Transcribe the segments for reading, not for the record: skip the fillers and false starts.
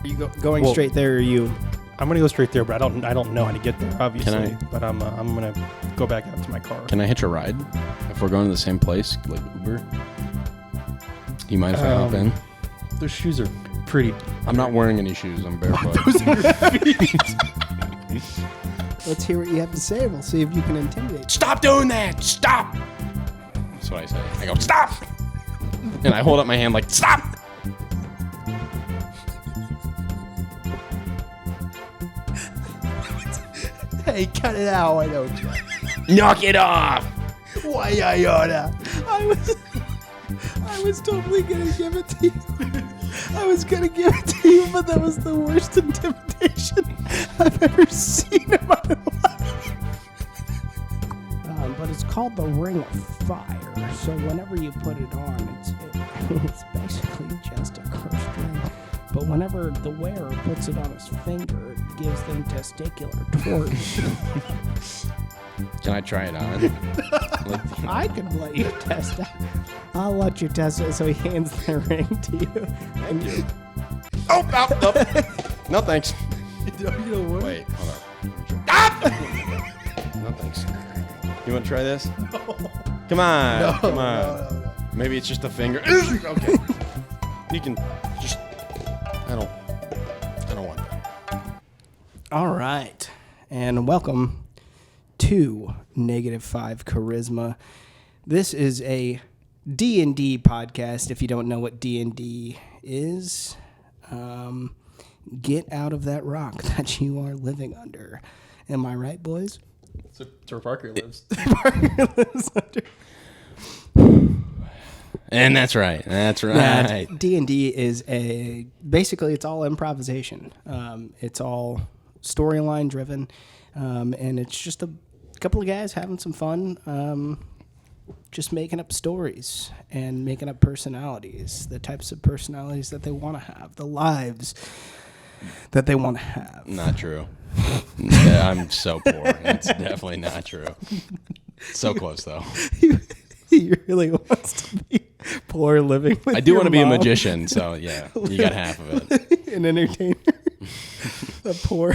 Are you going straight there, or are you? I'm gonna go straight there, but I don't know how to get there, obviously. But I'm gonna go back out to my car. Can I hitch a ride if we're going to the same place, like Uber? Do you mind if I hop in? Those shoes are pretty. I'm not wearing any shoes. I'm barefoot. Those are your feet. Let's hear what you have to say. We'll see if you can intimidate. Stop doing that! Stop! That's what I say. I go, stop! And I hold up my hand like, stop! Hey, cut it out! Why don't you? Knock it off! Why I oughta? I was totally gonna give it to you. I was gonna give it to you, but that was the worst intimidation I've ever seen in my life. But it's called the Ring of Fire. So whenever you put it on, it's basically just a cursed ring. But whenever the wearer puts it on his finger, it gives them testicular torsion. Can I try it on? I can let you test it. I'll let you test it. So he hands the ring to you. Thank you. Oh, no. No, thanks. You know what? Wait, hold on. Ah! No, thanks. You want to try this? No. Come on. No, come on. no. Maybe it's just a finger. Okay. You can just... I don't want that. All right. And welcome to -5 Charisma. This is a D&D podcast. If you don't know what D&D is, get out of that rock that you are living under. Am I right, boys? It's where Parker lives. Parker lives under. And that's right. That's right. D&D is basically it's all improvisation. It's all storyline driven, and it's just a couple of guys having some fun, just making up stories and making up personalities, the types of personalities that they want to have, the lives that they want to have. Not true. Yeah, I'm so poor. That's definitely not true. So close, though. He really wants to be poor living with I do your want to be a mom. magician, so yeah, you got half of it. An entertainer. A poor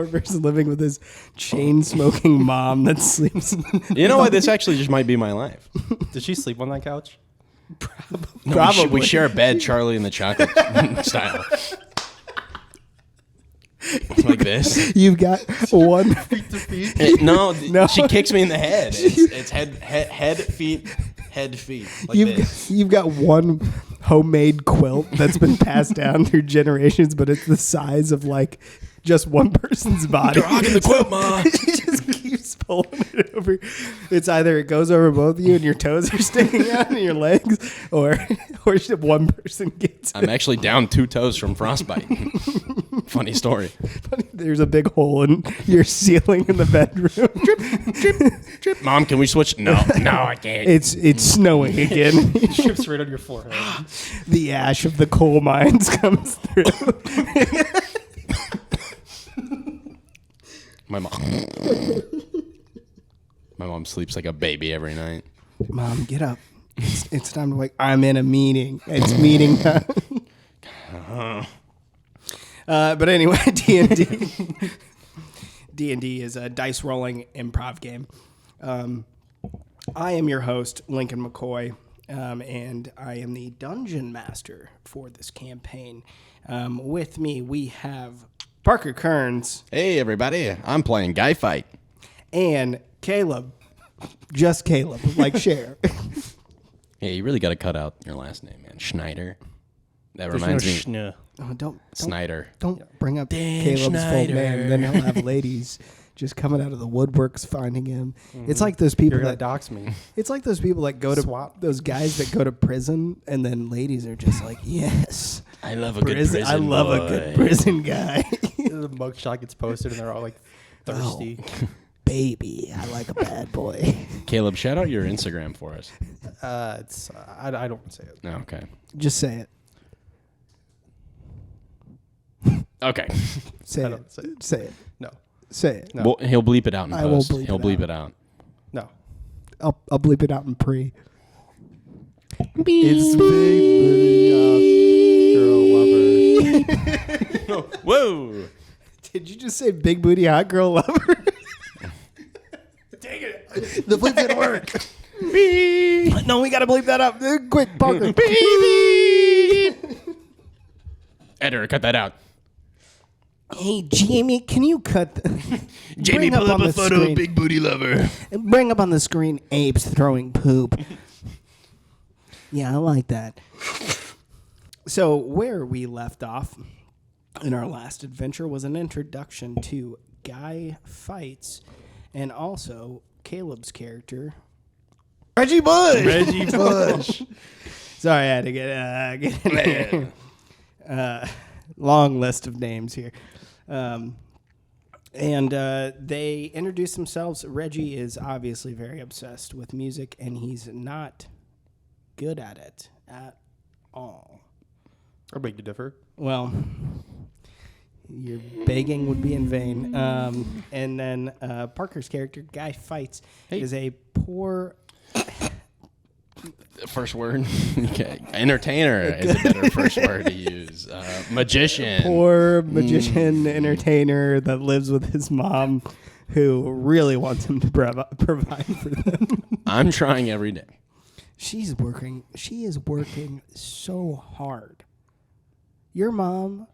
person living with his chain-smoking mom that sleeps. You know what? This actually just might be my life. Did she sleep on that couch? No, Probably. We share a bed, Charlie and the Chocolate style. Like this. You've got one. No, No. she kicks me in the head. It's head, feet. Like this. You've got one homemade quilt that's been passed down through generations, but it's the size of like just one person's body. You're hogging the quilt, Ma. He just keeps pulling it over. It's either it goes over both of you and your toes are sticking out and your legs, or one person gets it. I'm actually down 2 toes from frostbite. Funny story. There's a big hole in your ceiling in the bedroom. Drip. Mom, can we switch? No, I can't. It's snowing again. It drips right on your forehead. The ash of the coal mines comes through. My mom sleeps like a baby every night. Mom, get up. It's time to wake. I'm in a meeting. It's meeting time. But anyway, D&D. D&D is a dice rolling improv game. I am your host, Lincoln McCoy, and I am the dungeon master for this campaign. With me, we have Parker Kearns. Hey, everybody. I'm playing Guy Fight. And Caleb. Just Caleb, like Cher. Yeah, you really got to cut out your last name, man. Schneider. That There's reminds me. no Oh, don't Snyder. Don't bring up Dan Caleb's Schneider. full name. Then he'll have ladies just coming out of the woodworks finding him. It's like those people You're gonna that dox me. It's like those people that go to Swap. those guys that go to prison, and then ladies are just like, yes, I love a good prison I love boy. a good prison guy. The mugshot gets posted and they're all like thirsty. Oh, baby, I like a bad boy. Caleb, shout out your Instagram for us. It's I don't want to say it. No, okay. Just say it. Okay. Say I it. don't say it. Say it. No, Say it. no, Well, he'll bleep it out in I will post. bleep He'll it bleep out. it out. no. I'll bleep it out in pre. It's big booty girl lover. Whoa. Did you just say big booty hot girl lover? Take it. The bleep didn't work. No, we got to bleep that up. Quick, Parker. Editor, cut that out. Hey, Jamie, can you cut... Jamie, bring pull up on a the photo screen- of Big Booty Lover. Bring up on the screen apes throwing poop. Yeah, I like that. So where we left off in our last adventure was an introduction to Guy Fights and also Caleb's character, Reggie Bush. Reggie Bush. Sorry, I had to get long list of names here. And they introduce themselves. Reggie is obviously very obsessed with music, and he's not good at it at all. I beg to differ. Well, your begging would be in vain. And then Parker's character, Guy Fights, is a poor... First word. Okay. Entertainer is a better first word to use. Magician. Poor magician entertainer that lives with his mom, who really wants him to provide for them. I'm trying every day. She is working so hard. Your mom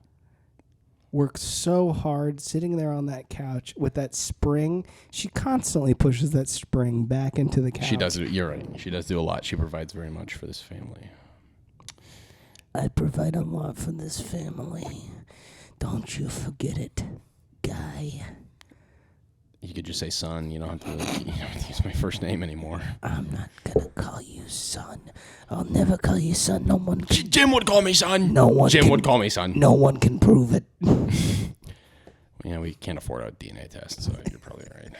works so hard sitting there on that couch with that spring. She constantly pushes that spring back into the couch. She does it. You're right. She does do a lot. She provides very much for this family. I provide a lot for this family. Don't you forget it, Guy. You could just say son. You don't have to use my first name anymore. I'm not gonna call you son. I'll never call you son. No one can. Jim would call me son. No one Jim can- would call me son. No one can prove it. We can't afford a DNA test, so you're probably right.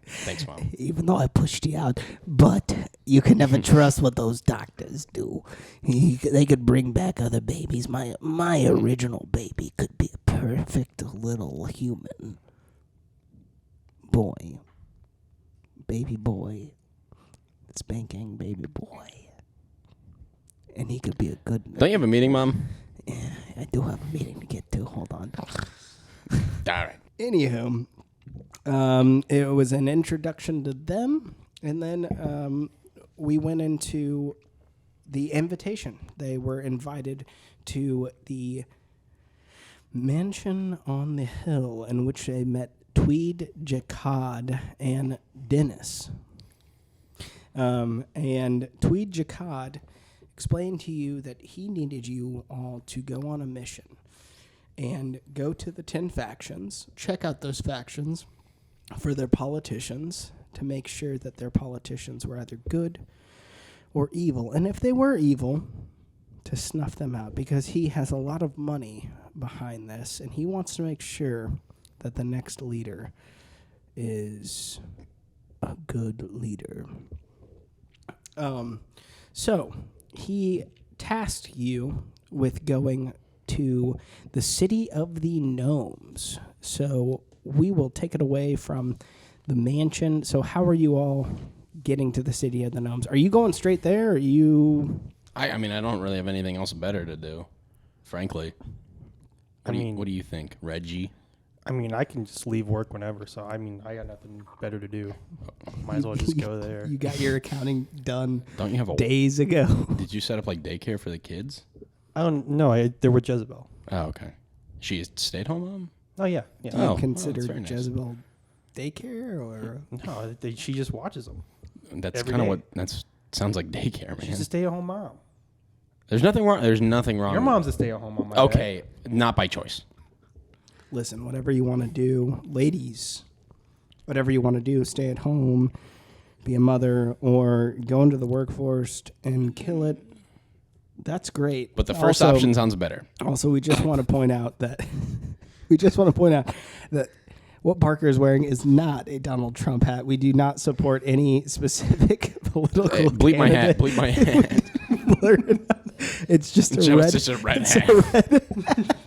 Thanks, Mom. Even though I pushed you out, but you can never trust what those doctors do. They could bring back other babies. My original baby could be a perfect little human boy, baby boy, spanking baby boy, and he could be a good. Don't you have a meeting, Mom? Yeah, I do have a meeting to get to. Hold on. All right. Anywho, it was an introduction to them, and then we went into the invitation. They were invited to the mansion on the hill in which they met Tweed Jackod and Dennis. And Tweed Jackod explained to you that he needed you all to go on a mission and go to the 10 factions, check out those factions for their politicians to make sure that their politicians were either good or evil. And if they were evil, to snuff them out, because he has a lot of money behind this, and he wants to make sure that the next leader is a good leader. So he tasked you with going to the city of the gnomes. So we will take it away from the mansion. So how are you all getting to the city of the gnomes? Are you going straight there? Or are you... I mean, I don't really have anything else better to do, frankly. What do you think, Reggie? I mean, I can just leave work whenever, so I mean, I got nothing better to do. Might as well just go there. You got your accounting done Don't you have a... days ago. Did you set up, like, daycare for the kids? I don't know. They're with Jezebel. Oh, okay. She a stay-at-home mom? Oh, yeah. Do you Oh, consider that's very nice. Jezebel daycare or... No, she just watches them. That's Every kind of day. what... That's sounds like daycare, man. She's a stay-at-home mom. There's nothing wrong. There's nothing wrong. Your with mom's a stay-at-home mom. Okay, not by choice. Listen, whatever you want to do, ladies, whatever you want to do, stay at home, be a mother, or go into the workforce and kill it, that's great. But the first Also- option sounds better. Also, we just want to point out that what Parker is wearing is not a Donald Trump hat. We do not support any specific political Bleep my hat. candidate. Bleep my hat. It's just a It's red. just a red it's hat. a red hat.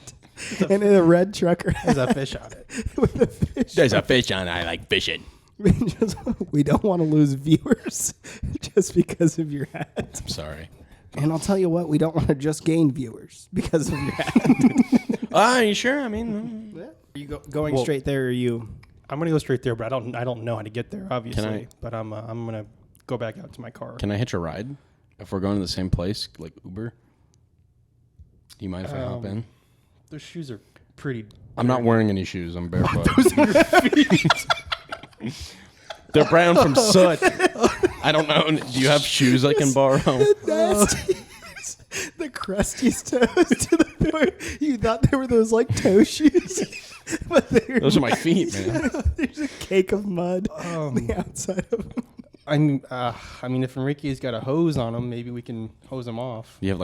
And in a red trucker There's a fish on it. with a fish. There's a fish on it. I like fishing. We don't want to lose viewers just because of your hat. I'm sorry. And I'll tell you what, we don't want to just gain viewers because of your hat. Are you sure? I mean, Are you going straight there, or are you? I'm gonna go straight there, but I don't know how to get there, obviously. But I'm gonna go back out to my car. can I hitch a ride if we're going to the same place, like Uber? Do you mind if I hop in? Those shoes are pretty. I'm not wearing any shoes. I'm barefoot. Those are your feet. They're brown from soot. I don't know. Do you have shoes I can borrow? The crustiest toes to the point you thought they were those like toe shoes, but Those are my feet, man. There's a cake of mud on the outside of them. I mean, if Enrique's got a hose on him, maybe we can hose him off. Do you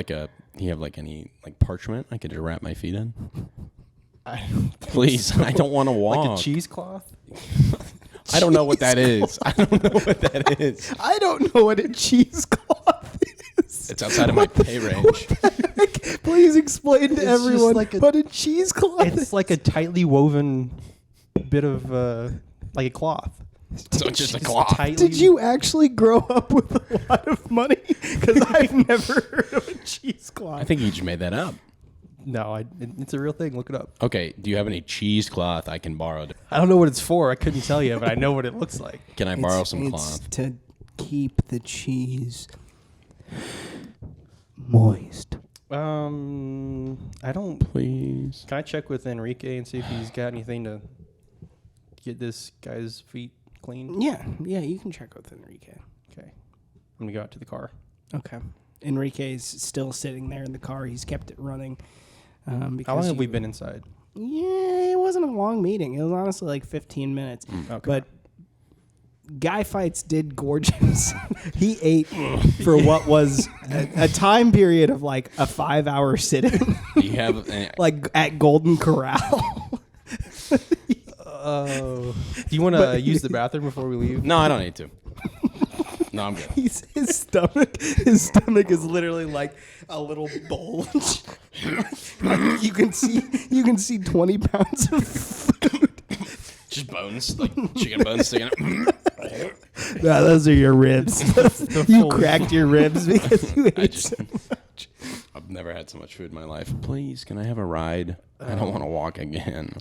have any parchment I could just wrap my feet in? Please, so. I don't want to walk. Like a cheesecloth? I don't know what that is. I don't know what that is. I don't know what a cheesecloth is. It's outside of my pay range. Please explain to everyone what a cheesecloth is. It's like a tightly woven bit of like a cloth. So it's just a cloth. Did you actually grow up with a lot of money? Because I've never heard of a cheesecloth. I think you just made that up. No, it's a real thing. Look it up. Okay, do you have any cheesecloth I can borrow? I don't know what it's for. I couldn't tell you, but I know what it looks like. Can I borrow some it's cloth? To keep the cheese moist. I don't. Please. Can I check with Enrique and see if he's got anything to get this guy's feet clean? Yeah, you can check with Enrique. Okay. I'm going to go out to the car. Okay. Enrique's still sitting there in the car. He's kept it running. How long have we been inside? Yeah, it wasn't a long meeting. It was honestly like 15 minutes. Okay. But Guy Fights did gorge himself. He ate for what was a time period of like a 5-hour sitting. Do you have like at Golden Corral. Do you want to use the bathroom before we leave? No, I don't need to. No, I'm good. His stomach is literally like a little bulge. you can see 20 pounds of food. Just bones, like chicken bones sticking out. No, those are your ribs. You cracked your ribs because you ate so much. I've never had so much food in my life. Please, can I have a ride? I don't want to walk again.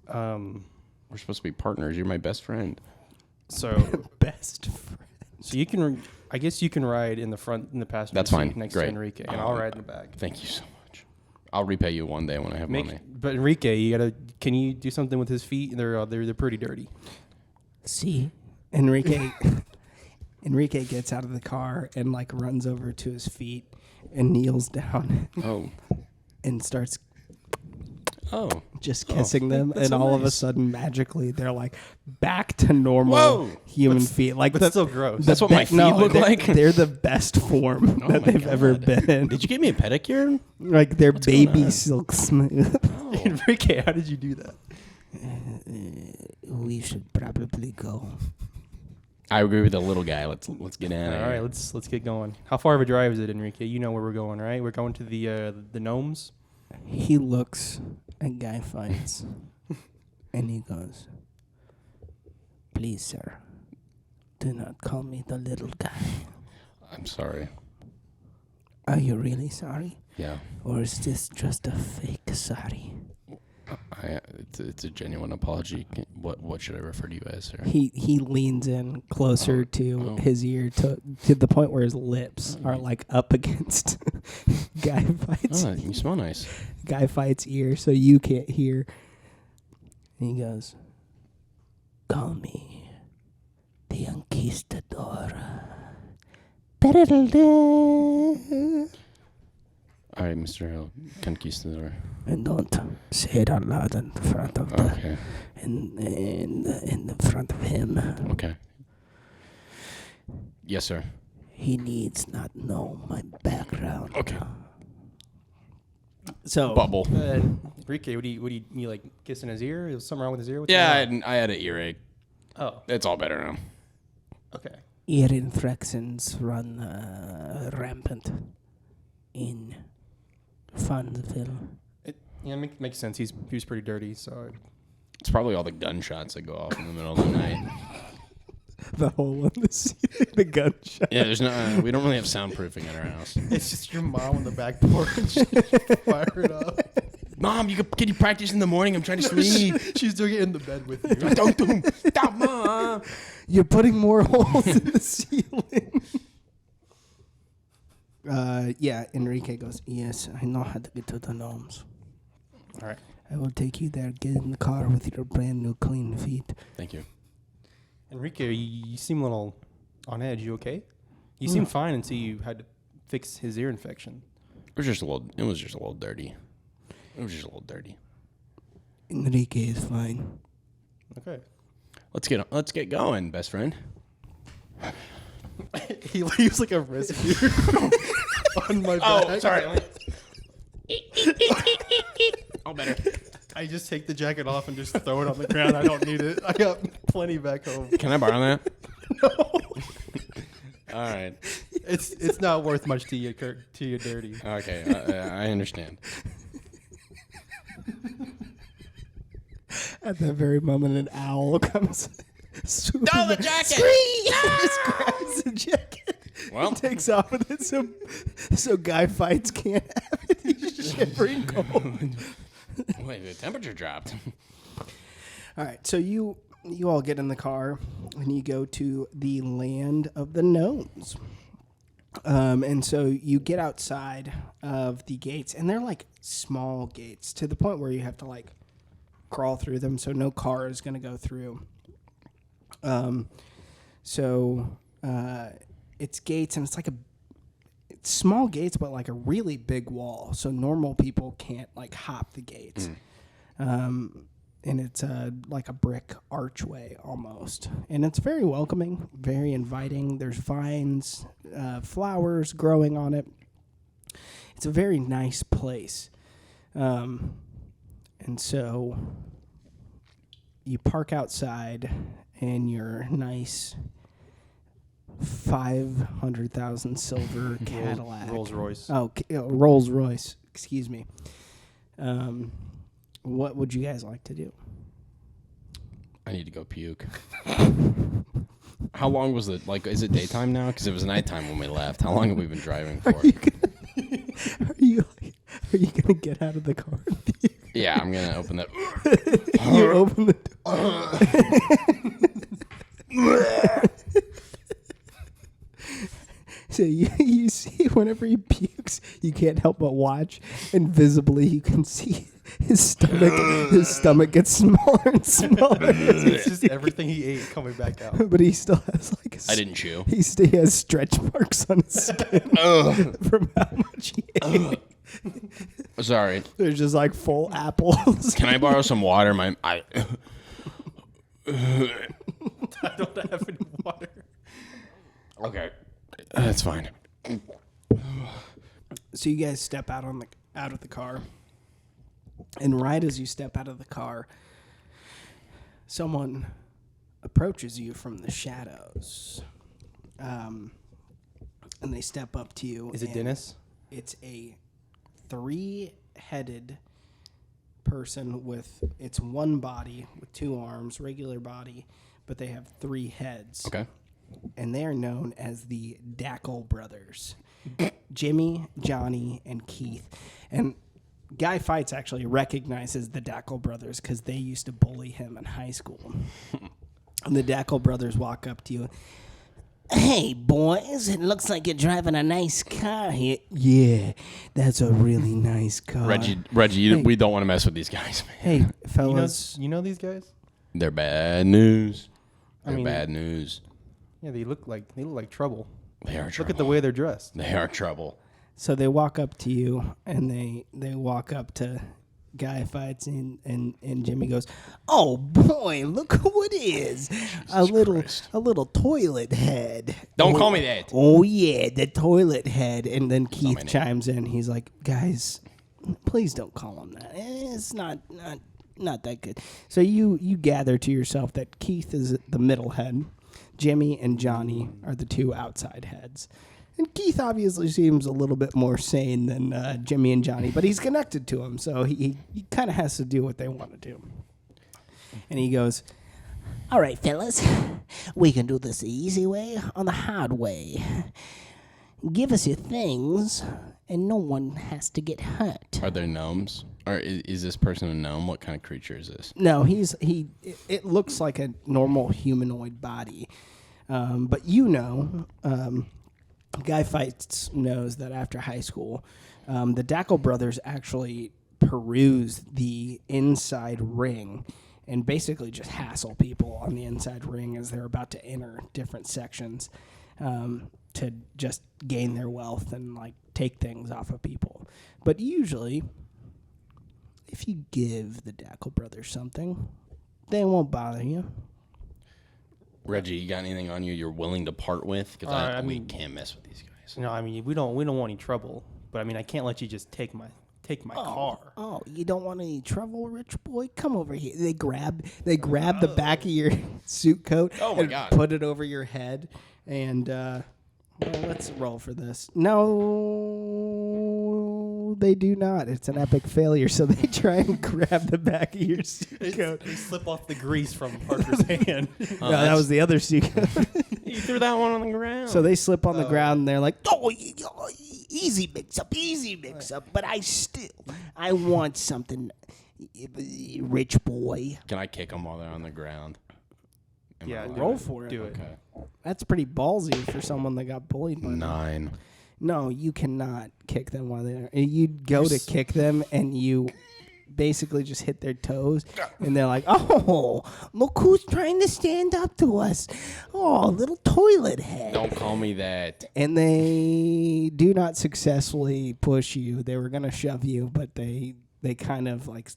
We're supposed to be partners. You're my best friend. So Best friend. So you can, I guess you can ride in the front, in the passenger That's seat fine. next Great. to Enrique, and I'll ride in the back. Thank you so much. I'll repay you one day when I have money. But Enrique, can you do something with his feet? They're pretty dirty. See, Enrique gets out of the car and like runs over to his feet and kneels down. Oh. And starts just Oh. kissing them, That's and so all of a nice. sudden, magically, they're like back to normal human feet. Like That's so gross. That's what my feet look like? They're the best form that they've ever been in. Did you give me a pedicure? Like they're going baby on? silk smooth. Enrique, how did you do that? We should probably go. I agree with the little guy. Let's get in. All right, let's get going. How far of a drive is it, Enrique? You know where we're going, right? We're going to the gnomes. He looks at Guy Fights and he goes, "Please, sir, do not call me the little guy." I'm sorry. Are you really sorry? Yeah. Or is this just a fake sorry? It's a genuine apology. What should I refer to you as, sir? He leans in closer to his ear to the point where his lips are like up against Guy Fights. Oh, you smell nice. Guy Fights' ear, so you can't hear. And he goes, "Call me the Conquistador." All right, Mr. Conquistador. And don't say it out loud in front of Okay. in front of him. Okay. Yes, sir. He needs not know my background. Okay. So Bubble. Enrique, what do you like kissing his ear? Is something wrong with his ear? What's Yeah, going I had an earache. on? Oh, It's all better now. okay. ear infections run rampant in Fansville. Makes sense. He was pretty dirty, so. It's probably all the gunshots that go off in the middle of the night. The hole in the ceiling, the gunshot. Yeah, there's no. We don't really have soundproofing at our house. It's just your mom on the back porch. Fire it up. Mom, can you practice in the morning? I'm trying to sleep. She's doing it in the bed with you. Don't do him. Stop, Mom. You're putting more holes in the ceiling. Yeah, Enrique goes, yes, I know how to get to the gnomes. All right. I will take you there. Get in the car with your brand new clean feet. Thank you. Enrique, you seem a little on edge. You okay? You seem fine until you had to fix his ear infection. It was just a little dirty. Enrique is fine. Okay. Let's get going, best friend. He leaves like a residue on my back. Oh, sorry. Oh, better. I just take the jacket off and just throw it on the ground. I don't need it. I got plenty back home. Can I borrow that? No. All right. It's not worth much to you, dirty. Okay, I understand. At that very moment, an owl comes. Throw the jacket! Just grabs the jacket. Well, and takes off with it so Guy Fights can't have it. He's shivering cold. wait, the temperature dropped. All right, so you all get in the car and you go to the land of the gnomes. And so you get outside of the gates, and they're like small gates to the point where you have to like crawl through them, so no car is going to go through. It's gates, and it's like it's small gates, but like a really big wall, so normal people can't like hop the gates. And it's like a brick archway almost. And it's very welcoming, very inviting. There's vines, flowers growing on it. It's a very nice place. And so you park outside in your nice 500,000 silver Cadillac. Rolls Royce. Rolls Royce. Excuse me. What would you guys like to do? I need to go puke. How long was it? Like, is it daytime now? Because it was nighttime when we left. How long have we been driving for? Are you gonna get out of the car? Yeah, I'm gonna open that. You open the door. So you see, whenever he pukes, you can't help but watch. Invisibly, you can see his stomach. His stomach gets smaller and smaller. It's just everything he ate coming back out. But he still has like I didn't chew. He has stretch marks on his skin from how much he ate. Sorry. There's just like full apples. Can I borrow some water? I don't have any water. Okay. That's fine. So you guys step out of the car, and right as you step out of the car, someone approaches you from the shadows, and they step up to you. Is it Dennis? It's a 3-headed person it's one body with 2 arms, regular body, but they have 3 heads. Okay. And they are known as the Jackod brothers. Jimmy, Johnny, and Keith. And Guy Fights actually recognizes the Jackod brothers because they used to bully him in high school. And the Jackod brothers walk up to you. Hey, boys, it looks like you're driving a nice car here. Yeah, that's a really nice car. Reggie, hey, we don't want to mess with these guys, man. Hey, fellas. You know these guys? They're bad news. I mean, bad news. Yeah, they look like trouble. They are trouble. Look at the way they're dressed. They are trouble. So they walk up to you, and they walk up to Fights, and Jimmy goes, "Oh boy, look who it is! A little toilet head." Don't call me that. Oh yeah, the toilet head. And then Keith chimes in. He's like, "Guys, please don't call him that. It's not that good." So you gather to yourself that Keith is the middle head. Jimmy and Johnny are the 2 outside heads. And Keith obviously seems a little bit more sane than Jimmy and Johnny, but he's connected to them, so he kind of has to do what they want to do. And he goes, "All right, fellas, we can do this the easy way or the hard way. Give us your things, and no one has to get hurt. Are there gnomes? Or is this person a gnome? What kind of creature is this? No, it looks like a normal humanoid body. But Guy Fights knows that after high school, the Jackod brothers actually peruse the inside ring and basically just hassle people on the inside ring as they're about to enter different sections to just gain their wealth and like take things off of people. But usually, if you give the Jackod brothers something, they won't bother you. Reggie, you got anything on you you're willing to part with? Because we can't mess with these guys. No, I mean we don't want any trouble. But I mean I can't let you just take my car. Oh, you don't want any trouble, rich boy? Come over here. They grab the back of your suit coat and put it over your head. And well, let's roll for this. No, they do not. It's an epic failure. So they try and grab the back of your suit coat. They slip off the grease from Parker's hand. No, that was the other suit coat. You threw that one on the ground. So they slip on the ground and they're like, oh, easy mix up. But I want something, rich boy. Can I kick them while they're on the ground? Yeah, roll for it. Do it. Okay. That's pretty ballsy for someone that got bullied by them. 9. No, you cannot kick them while they're... You'd go to kick them, and you basically just hit their toes, and they're like, oh, look who's trying to stand up to us. Oh, little toilet head. Don't call me that. And they do not successfully push you. They were going to shove you, but they kind of like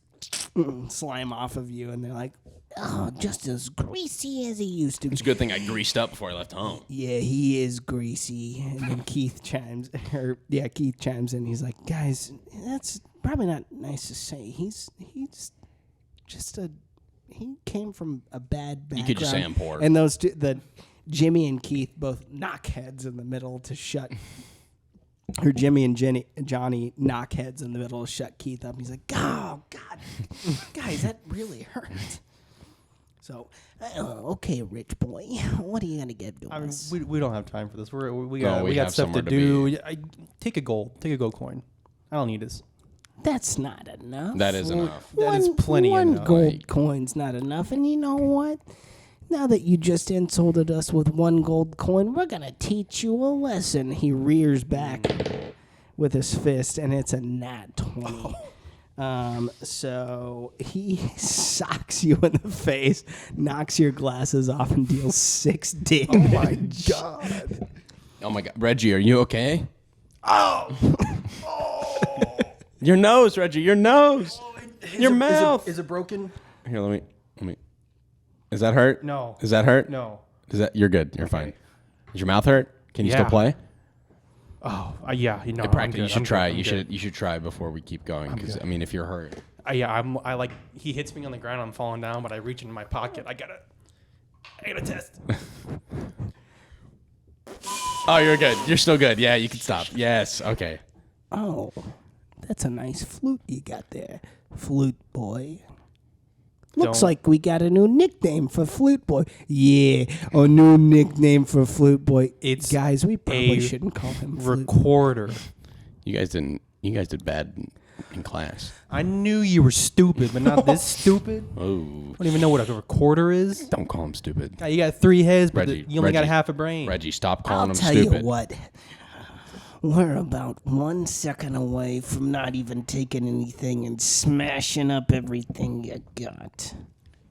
slime off of you, and they're like, oh, just as greasy as he used to be. It's a good thing I greased up before I left home. Yeah, he is greasy. And then Keith chimes in. He's like, guys, that's probably not nice to say. He came from a bad background. You could just say I'm poor. And those two, Jimmy and Keith both knock heads in the middle to shut. Or Jimmy and Johnny knock heads in the middle to shut Keith up. He's like, oh, God, guys, that really hurt. So, okay, rich boy, what are you gonna get to us? We don't have time for this. We we got have stuff to somewhere to do. Take a gold coin. I don't need this. That's not enough. That is enough. That is plenty One enough. gold coin's not enough, and you know what? Now that you just insulted us with one gold coin, we're gonna teach you a lesson. He rears back with his fist, and it's a nat 20. So he socks you in the face, knocks your glasses off, and deals 6 damage. Oh my god! Oh my god, Reggie, are you okay? Oh! Your nose, Reggie, your nose, your mouth. Is it broken? Here, let me. Does that hurt? No. Does that hurt? No. You're good. You're fine. Does your mouth hurt? Can you still play? Oh, yeah. You know, You should try. You should try before we keep going. Because I mean, if you're hurt, he hits me on the ground. I'm falling down, but I reach into my pocket. I gotta test. oh, you're good. You're still good. Yeah, you can stop. Yes. Okay. Oh, that's a nice flute you got there, flute boy. Looks like we got a new nickname for Flute Boy. Yeah, a new nickname for Flute Boy. Guys, we probably shouldn't call him Flute. Recorder. You guys did bad in class. I knew you were stupid, but not this stupid. Oh. I don't even know what a recorder is. Don't call him stupid. You got 3 heads, but Reggie, you only got half a brain. Reggie, stop calling him I'll stupid. tell you what. We're about 1 second away from not even taking anything and smashing up everything you got.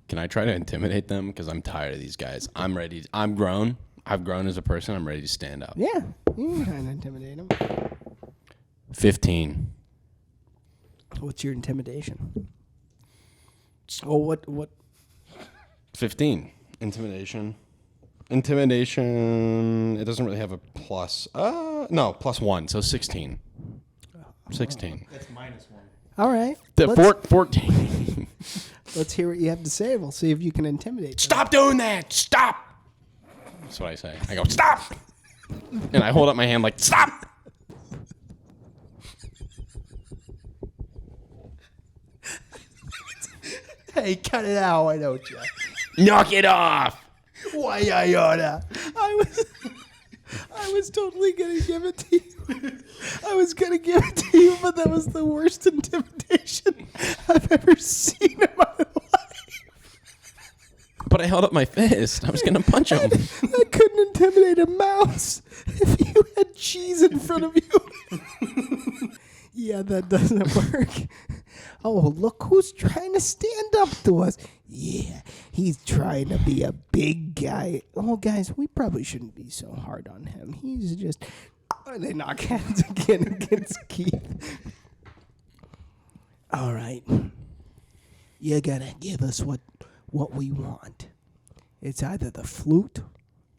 Can I try to intimidate them? Because I'm tired of these guys. I'm ready. I'm grown. I've grown as a person. I'm ready to stand up. Yeah, you can try and intimidate them. 15. What's your intimidation? Oh, what? 15. Intimidation. Intimidation, it doesn't really have a plus. No, +1, so 16. 16. That's -1. All right. 14. Let's hear what you have to say. We'll see if you can intimidate them. Stop doing that! Stop! That's what I say. I go, stop! And I hold up my hand like, stop! Hey, cut it out, why don't you? Knock it off! Why I oughta? I was totally gonna give it to you. I was going to give it to you, but that was the worst intimidation I've ever seen in my life. But I held up my fist. I was going to punch him. I couldn't intimidate a mouse if you had cheese in front of you. Yeah, that doesn't work. Oh, look who's trying to stand up to us. Yeah, he's trying to be a big guy. Oh, guys, we probably shouldn't be so hard on him. He's just... They knock heads again against Keith. All right. You gotta give us what we want. It's either the flute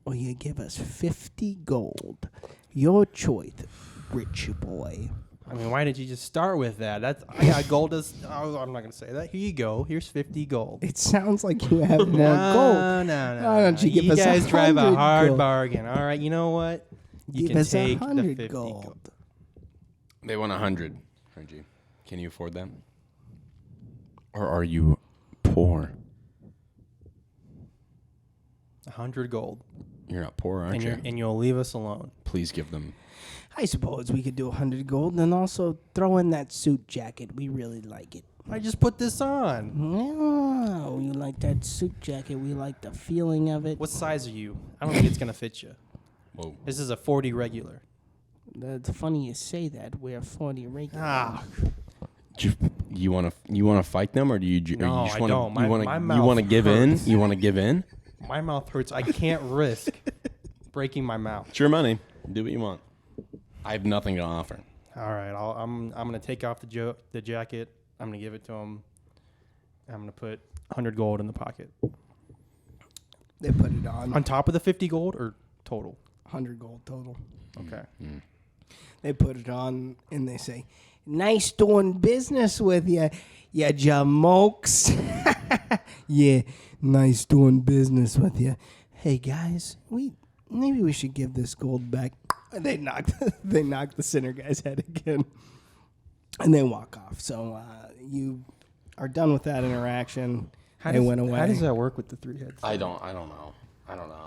or you give us 50 gold. Your choice, rich boy. I mean, why did you just start with that? I got gold as... Oh, I'm not going to say that. Here you go. Here's 50 gold. It sounds like you have more gold. No. Why don't you give us guys drive a 100 hard gold? bargain. All right, you know what? You Give can us take the 100 50 gold. gold. They want 100. Reggie, can you afford that? Or are you poor? 100 gold. You're not poor, aren't you? And you'll leave us alone. Please give them. I suppose we could do 100 gold and also throw in that suit jacket. We really like it. I just put this on. Oh, you like that suit jacket. We like the feeling of it. What size are you? I don't think it's going to fit you. Whoa. This is a 40 regular. That's funny you say that. We're 40 regular. Ah. You want to fight them, or do you? No, or you just I wanna, don't. You want My to. mouth You want to give in. hurts. You want to give in. My mouth hurts. I can't risk breaking my mouth. It's your money. Do what you want. I have nothing to offer. All right, I'm gonna take off the jacket. I'm gonna give it to him. I'm gonna put 100 gold in the pocket. They put it on. On top of the 50 gold or total? 100 gold total. Okay. They put it on and they say, "Nice doing business with you, you jamokes." Yeah, nice doing business with you. Hey guys, maybe we should give this gold back. And they knock the center guy's head again, and they walk off. So you are done with that interaction. They went away. How does that work with the 3 heads? I don't know.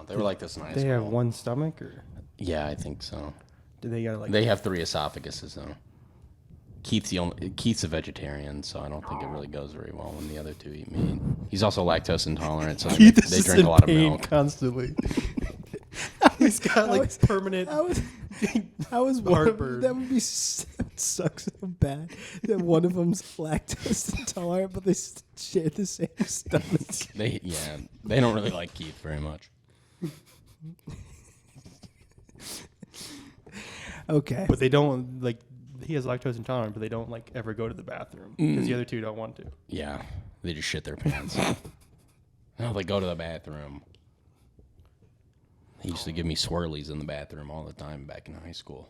They were like this in high They school. have one stomach, or Yeah, I think so. do they got like? They have 3 esophaguses though. Keith's a vegetarian, so I don't think it really goes very well when the other 2 eat meat. He's also lactose intolerant, so they drink a lot of milk. Constantly. He's got like permanent. I was one of, heartburn. that would be that sucks so bad that one of them's lactose intolerant, but they share the same stomach. They don't really like Keith very much. Okay, But they don't like. He has lactose intolerant, but they don't like ever go to the bathroom because the other 2 don't want to. Yeah, they just shit their pants. No, they go to the bathroom. He used to give me swirlies in the bathroom all the time back in high school.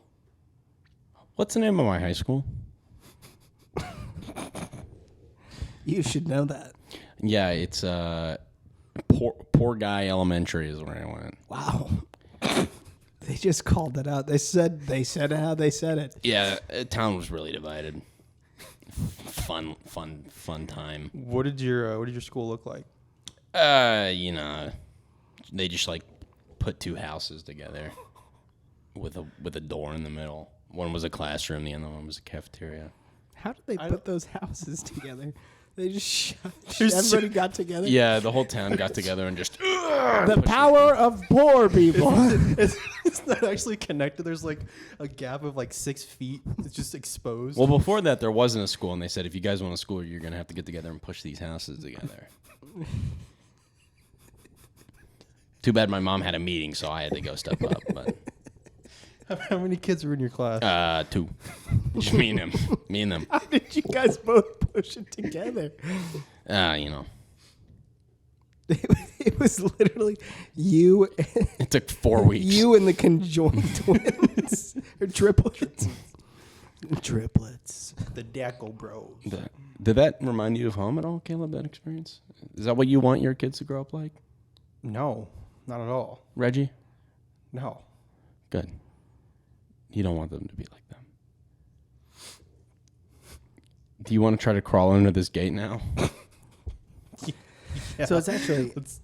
What's the name of my high school? you should know that. Yeah, it's Poor Guy Elementary is where I went. Wow, they just called it out. They said it how they said it. Yeah, town was really divided. Fun time. What did your school look like? They just like put 2 houses together with a door in the middle. One was a classroom, the other one was a cafeteria. How did they put those houses together? They just everybody got together. Yeah, the whole town got together and just The power of poor people. It's not actually connected. There's like a gap of like 6 feet. It's just exposed. Well, before that, there wasn't a school, and they said if you guys want a school, you're gonna have to get together and push these houses together. Too bad my mom had a meeting, so I had to go step up. But How many kids were in your class? 2, just me and them. How did you guys both push it together? It was literally you. It took 4 weeks. You and the conjoined twins or triplets. Triplets. The Jackod Bros. Did that remind you of home at all, Caleb? That experience? Is that what you want your kids to grow up like? No, not at all. Reggie? No. Good. You don't want them to be like them. Do you want to try to crawl under this gate now? Yeah. So it's actually Let's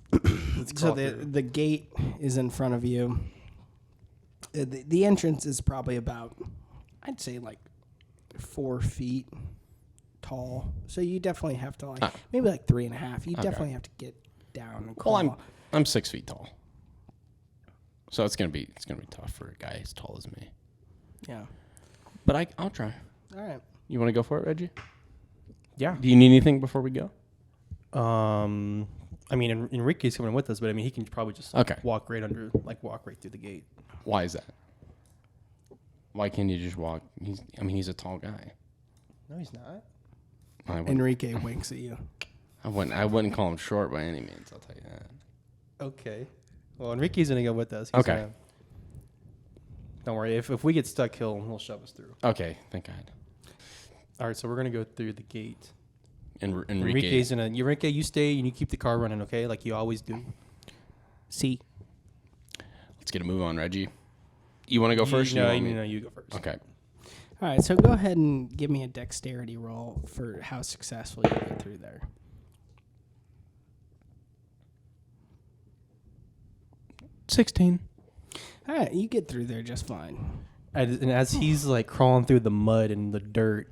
so crawl through. the gate is in front of you. The entrance is probably about I'd say like 4 feet tall. So you definitely have to like maybe like 3.5. You definitely have to get down and crawl. Well, I'm 6 feet tall, so it's gonna be tough for a guy as tall as me. Yeah. But I'll try. All right. You want to go for it, Reggie? Yeah. Do you need anything before we go? I mean, Enrique's coming with us, but I mean, he can probably just walk right through the gate. Why is that? Why can't you just walk? He's a tall guy. No, he's not. Enrique winks at you. I wouldn't call him short by any means. I'll tell you that. Okay. Well, Enrique's gonna go with us. Don't worry. If we get stuck, he'll shove us through. Okay. Thank God. All right. So we're gonna go through the gate. Enrique's gonna. Enrique, you stay and you keep the car running, okay? Like you always do. See. Let's get a move on, Reggie. You want to go first? No, you go first. Okay. All right, so go ahead and give me a dexterity roll for how successful you get through there. 16. All right, you get through there just fine. And as he's like crawling through the mud and the dirt,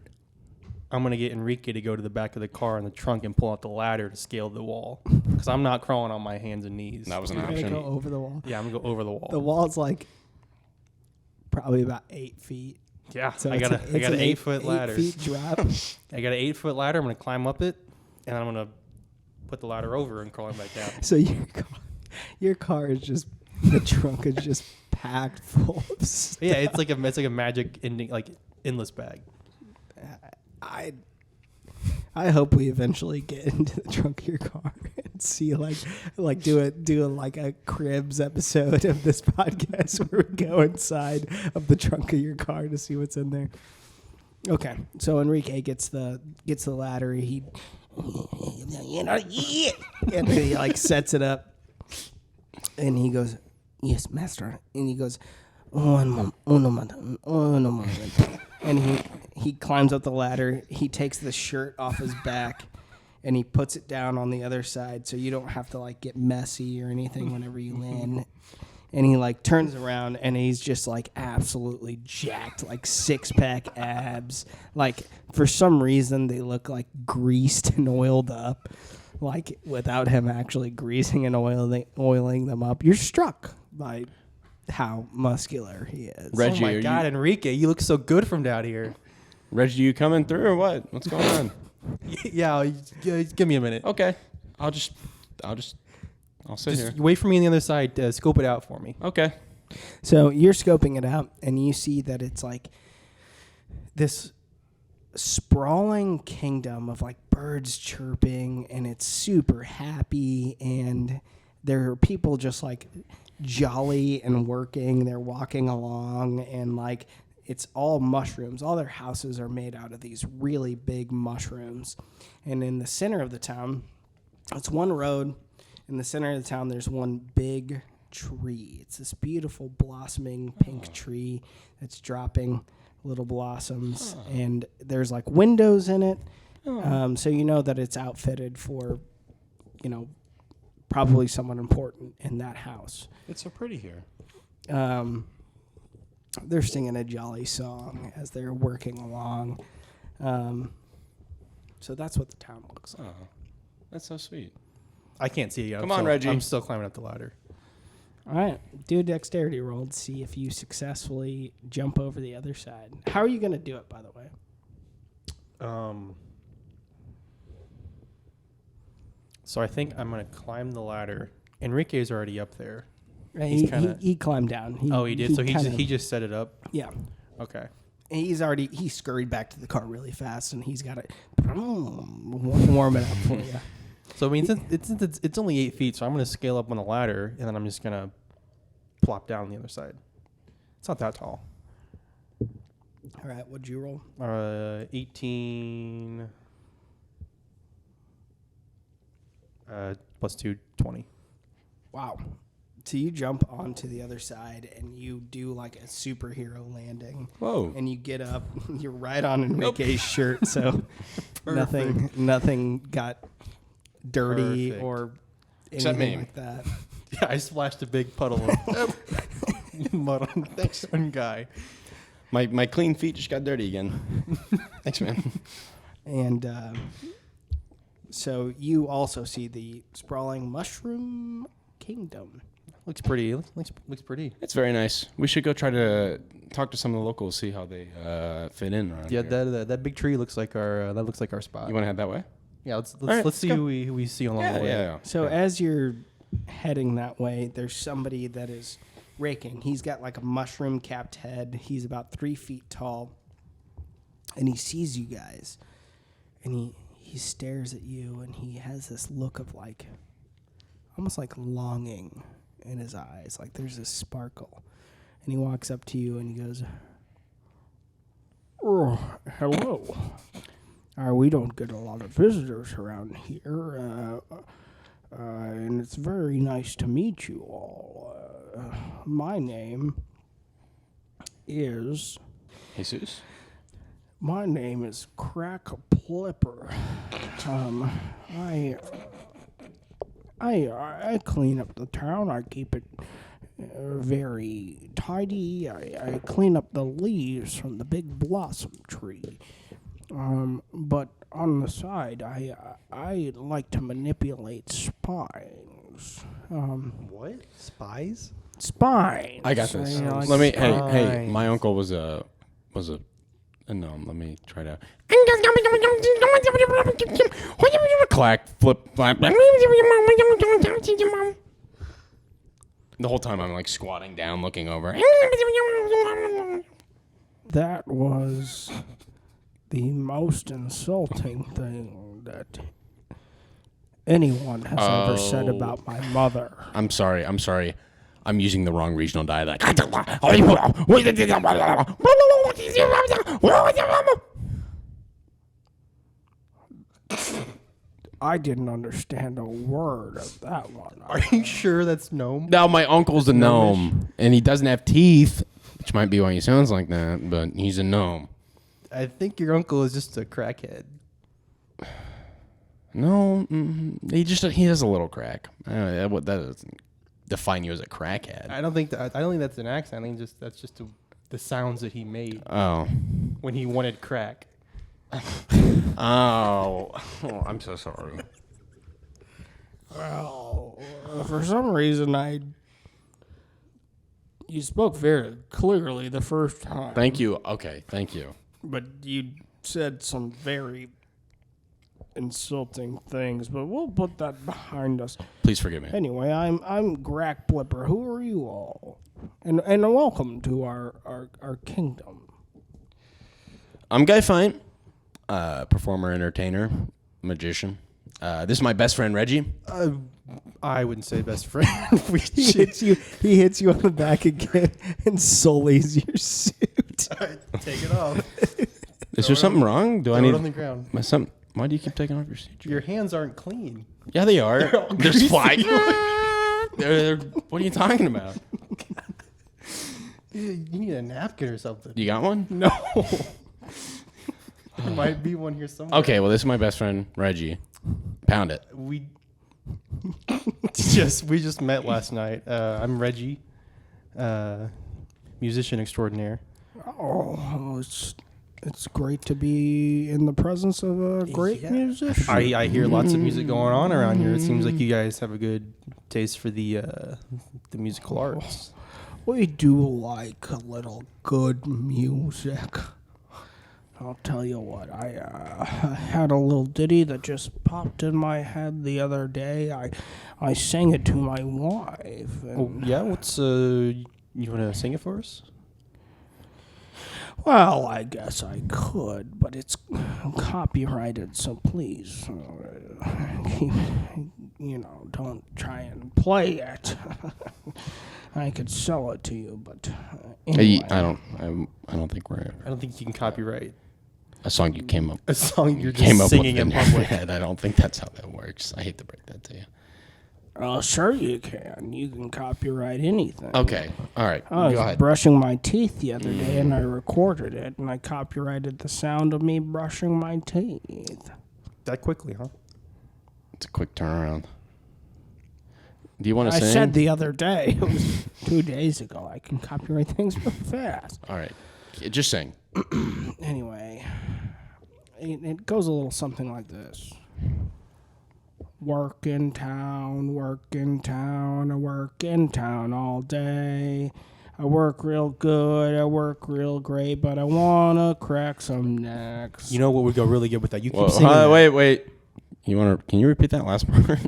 I'm going to get Enrique to go to the back of the car in the trunk and pull out the ladder to scale the wall. Because I'm not crawling on my hands and knees. That was an You're option. going to go over the wall? Yeah, I'm going to go over the wall. The wall's like probably about 8 feet. Yeah, So I got an 8-foot ladder. 8 feet drop. I got an 8-foot ladder. I'm going to climb up it, and I'm going to put the ladder over and crawl back down. So your car is just, the trunk is just packed full of stuff. Yeah, it's like a magic ending, like endless bag. I hope we eventually get into the trunk of your car and see do a Cribs episode of this podcast where we go inside of the trunk of your car to see what's in there. Okay, so Enrique gets the ladder. He and he like sets it up, and he goes, "Yes, master." And he goes, uno momento. And he climbs up the ladder. He takes the shirt off his back, and he puts it down on the other side, so you don't have to like get messy or anything whenever you land. And he like turns around, and he's just like absolutely jacked, like 6-pack abs. Like for some reason they look like greased and oiled up, like without him actually greasing and oiling them up. You're struck by how muscular he is. Reggie, oh my God, Enrique, you look so good from down here. Reggie, you coming through or what? What's going on? Yeah, give me a minute. Okay. I'll sit here. Wait for me on the other side to scope it out for me. Okay. So you're scoping it out, and you see that it's like this sprawling kingdom of like birds chirping, and it's super happy, and there are people just like jolly and working. They're walking along, and like it's all mushrooms. All their houses are made out of these really big mushrooms. And in the center of the town, it's one road. In the center of the town, there's one big tree. It's this beautiful blossoming pink tree that's dropping little blossoms. And there's like windows in it. So you know that it's outfitted for, probably someone important in that house. It's so pretty here. They're singing a jolly song as they're working along. So that's what the town looks like. Oh, that's so sweet. I can't see you. Come on, Reggie. I'm still climbing up the ladder. All right. Do a dexterity roll to see if you successfully jump over the other side. How are you going to do it, by the way? So I think I'm going to climb the ladder. Enrique's already up there. He climbed down. He did? So he just set it up? Yeah. Okay. He scurried back to the car really fast, and he's got to warm it up for you. So, I mean, it's only 8 feet, so I'm going to scale up on the ladder, and then I'm just going to plop down on the other side. It's not that tall. All right. What'd you roll? 18 plus 2, 20. Wow. So you jump onto the other side, and you do like a superhero landing. Whoa. And you get up. You're right on Enrique's shirt, so nothing got dirty or anything like that. Yeah, I splashed a big puddle of mud on one guy. My clean feet just got dirty again. Thanks, man. And so you also see the sprawling mushroom kingdom. Looks pretty. Looks pretty. It's very nice. We should go try to talk to some of the locals, see how they fit in. Yeah, here. that big tree looks like our spot. You want to head that way? Yeah, let's right, see go. who we see along the way. Yeah. So as you're heading that way, there's somebody that is raking. He's got like a mushroom capped head. He's about 3 feet tall, and he sees you guys, and he stares at you, and he has this look of like almost like longing in his eyes, like there's this sparkle. And he walks up to you and he goes, "Oh, hello. We don't get a lot of visitors around here, and it's very nice to meet you all. My name is Jesus? My name is Crack Plipper. I clean up the town. I keep it very tidy. I clean up the leaves from the big blossom tree. But on the side, I like to manipulate spines. What? Spies? Spines. I got this. Like Let me. spines. Hey. My uncle was a gnome. Let me try to. Clack, flip, flap. The whole time I'm like squatting down, looking over. That was the most insulting thing that anyone has ever said about my mother. I'm sorry. I'm using the wrong regional dialect. I didn't understand a word of that one. Are you sure that's gnome? No, my uncle's a gnome, and he doesn't have teeth, which might be why he sounds like that, but he's a gnome. I think your uncle is just a crackhead. No, he has a little crack. That doesn't define you as a crackhead. I don't think that's an accent. I think that's just the sounds that he made Oh. when he wanted crack. Oh, I'm so sorry. Well, for some reason, you spoke very clearly the first time. Thank you. Okay, thank you. But you said some very insulting things, but we'll put that behind us. Please forgive me. Anyway, I'm Grack Blipper. Who are you all? And welcome to our kingdom. I'm Guy Fine, performer, entertainer, magician. This is my best friend, Reggie. I wouldn't say best friend. He hits you on the back again and sullies your suit. Take it off. Is there something wrong? Do I Throw need it on the ground. Why do you keep taking off your suit? Your hands aren't clean. Yeah, they are. They're greasy. fly. What are you talking about? You need a napkin or something. You got one? No. There might be one here somewhere. Okay, well, this is my best friend, Reggie. Pound it. We just met last night. I'm Reggie, musician extraordinaire. Oh, it's great to be in the presence of a great musician. I hear lots of music going on around here. It seems like you guys have a good taste for the musical arts. We do like a little good music. I'll tell you what, I had a little ditty that just popped in my head the other day. I sang it to my wife. Oh, yeah? What's you want to sing it for us? Well, I guess I could, but it's copyrighted, so please, don't try and play it. I could sell it to you, but anyway. I don't think we're I don't think you can copyright a song you came up. a song you're Came just up singing with in your public. head. I don't think that's how that works. I hate to break that to you. Oh, sure you can. You can copyright anything. Okay, all right. I Go was ahead. brushing my teeth the other day, and I recorded it, and I copyrighted the sound of me brushing my teeth. That quickly, huh? It's a quick turnaround. Do you want to I sing? said the other day. It was 2 days ago. I can copyright things real fast. All right. Just sing. Anyway, it goes a little something like this. Work in town, I work in town all day. I work real good, I work real great, but I wanna crack some necks. You know what would go really good with that? You keep singing that. Wait. Can you repeat that last part?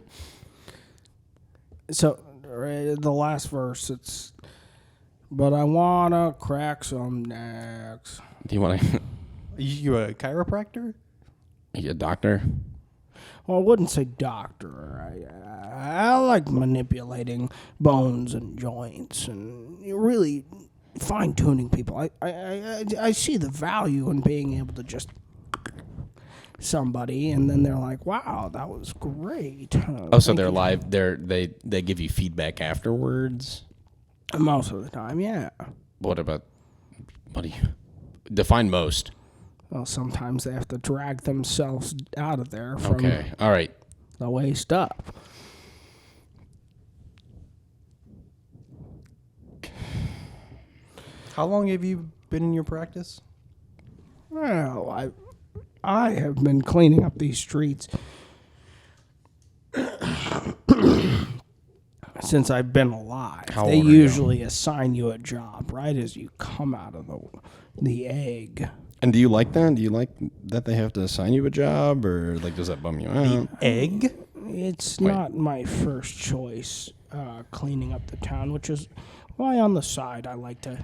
So, the last verse, it's, but I wanna crack some necks. Do you want to... You a chiropractor? You a doctor? Well, I wouldn't say doctor. I like manipulating bones and joints and really fine-tuning people. I see the value in being able to just somebody, and then they're like, "Wow, that was great." So they're live. They give you feedback afterwards. Most of the time, yeah. What do you define most? Well, sometimes they have to drag themselves out of there from Okay. All right. the waist up. How long have you been in your practice? Well, I have been cleaning up these streets since I've been alive. How They old are you? usually assign you a job right as you come out of the egg. And do you like that? Do you like that they have to assign you a job, or like does that bum you out? Egg? It's not my first choice, cleaning up the town, which is why on the side I like to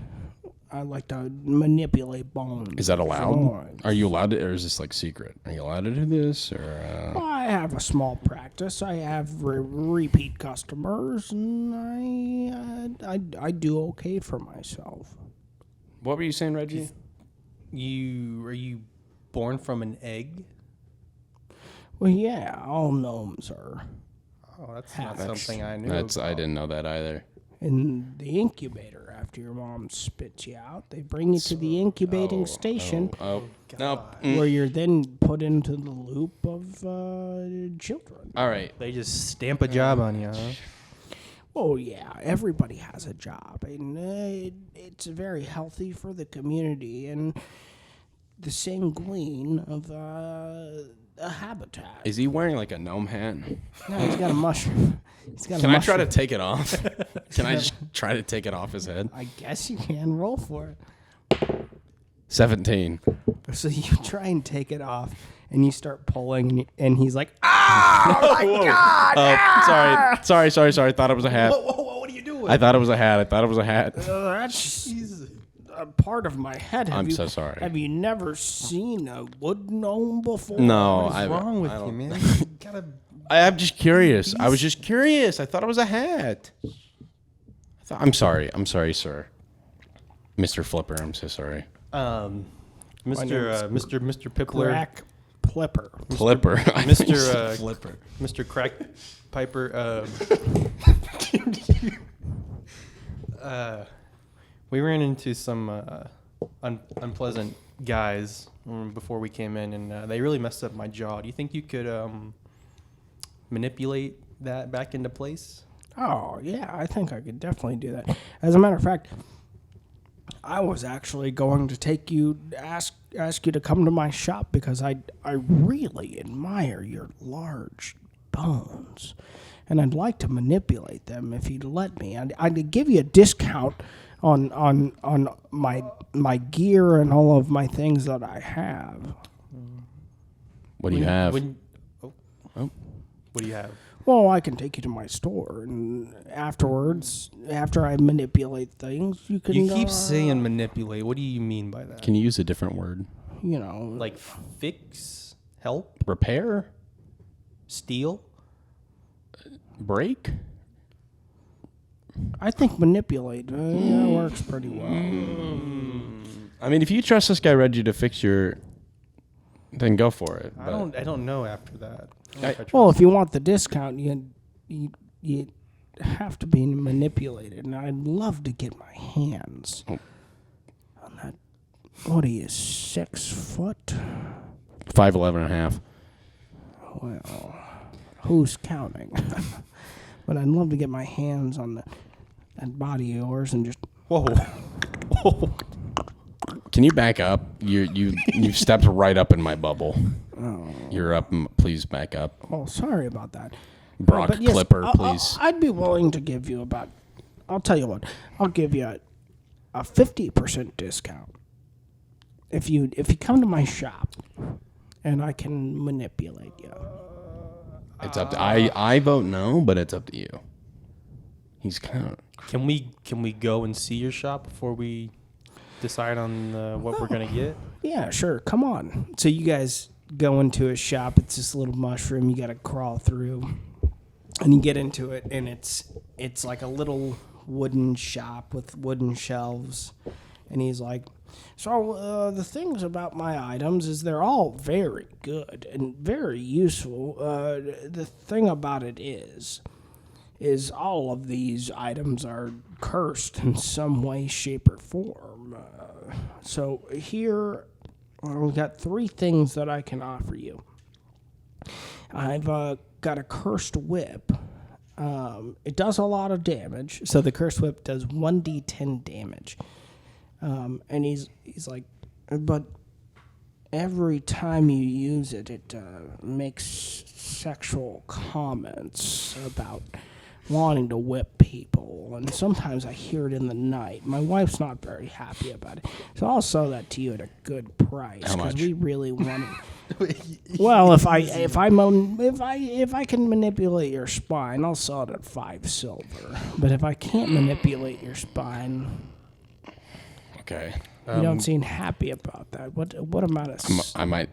manipulate bones. Is that allowed? Joints. Are you allowed to, or is this like secret? Are you allowed to do this, or? Well, I have a small practice. I have repeat customers, and I do okay for myself. What were you saying, Reggie? Are you born from an egg? Well, yeah, all gnomes are Oh, that's not something I knew. I didn't know that either. in the incubator. After your mom spits you out, they bring you to the incubating station, Oh, no. where you're then put into the loop of children. All right. They just stamp a job on you, huh? Oh, yeah, everybody has a job, and it's very healthy for the community and the sanguine of a habitat. Is he wearing like a gnome hat? No, he's got a mushroom. Can I try to take it off? Can I just try to take it off his head? I guess you can roll for it. 17. So you try and take it off, and you start pulling, and he's like, "Ah, oh my God!" Sorry. Thought it was a hat. Whoa, what are you doing? I thought it was a hat. That's a part of my head. I'm so sorry. Have you never seen a wood gnome before? No, What's wrong with you, man? You gotta... I'm just curious. I was just curious. I thought it was a hat. I'm sorry, sir. Mr. Flipper, I'm so sorry. Mr. Pippler. Crack Plipper. Flipper. Mr. Flipper. Mr. Crack Piper. We ran into some unpleasant guys before we came in, and they really messed up my jaw. Do you think you could manipulate that back into place? Oh, yeah, I think I could definitely do that. As a matter of fact, I was actually going to ask you to come to my shop because I really admire your large bones, and I'd like to manipulate them if you'd let me. I'd give you a discount on my gear and all of my things that I have. What do you have? What do you have? Well, I can take you to my store, and afterwards, after I manipulate things, you can... You keep saying manipulate. What do you mean by that? Can you use a different word? You know... Like fix? Help? Repair? Steal? Break? I think manipulate works pretty well. I mean, if you trust this guy Reggie to fix your... Then go for it. I don't know after that. Well, if you want the discount, you have to be manipulated, and I'd love to get my hands on that. What are you, 6 foot? 5'11" and a half. Well, who's counting? But I'd love to get my hands on that body of yours and just... Whoa. Can you back up? You stepped right up in my bubble. Oh. You're up. Please back up. Oh, sorry about that. Brock But yes, Clipper, please. I'd be willing to give you about. I'll tell you what. I'll give you a 50% discount if you come to my shop, and I can manipulate you. It's up to I vote no, but it's up to you. He's kind of. Can we go and see your shop before we decide on what we're gonna get? Yeah, sure. Come on. So you guys go into his shop. It's this little mushroom you got to crawl through, and you get into it, and it's like a little wooden shop with wooden shelves, and he's like, so the things about my items is they're all very good and very useful. The thing about it is all of these items are cursed in some way, shape, or form. So here we've got 3 things that I can offer you. I've got a cursed whip. It does a lot of damage. So the cursed whip does 1d10 damage. And he's like, but every time you use it, it makes sexual comments about wanting to whip people. And sometimes I hear it in the night. My wife's not very happy about it. So I'll sell that to you at a good price. How much? Because we really want it. Well, if I can manipulate your spine, I'll sell it at 5 silver. But if I can't manipulate your spine, Okay. you don't seem happy about that. What amount of? I might.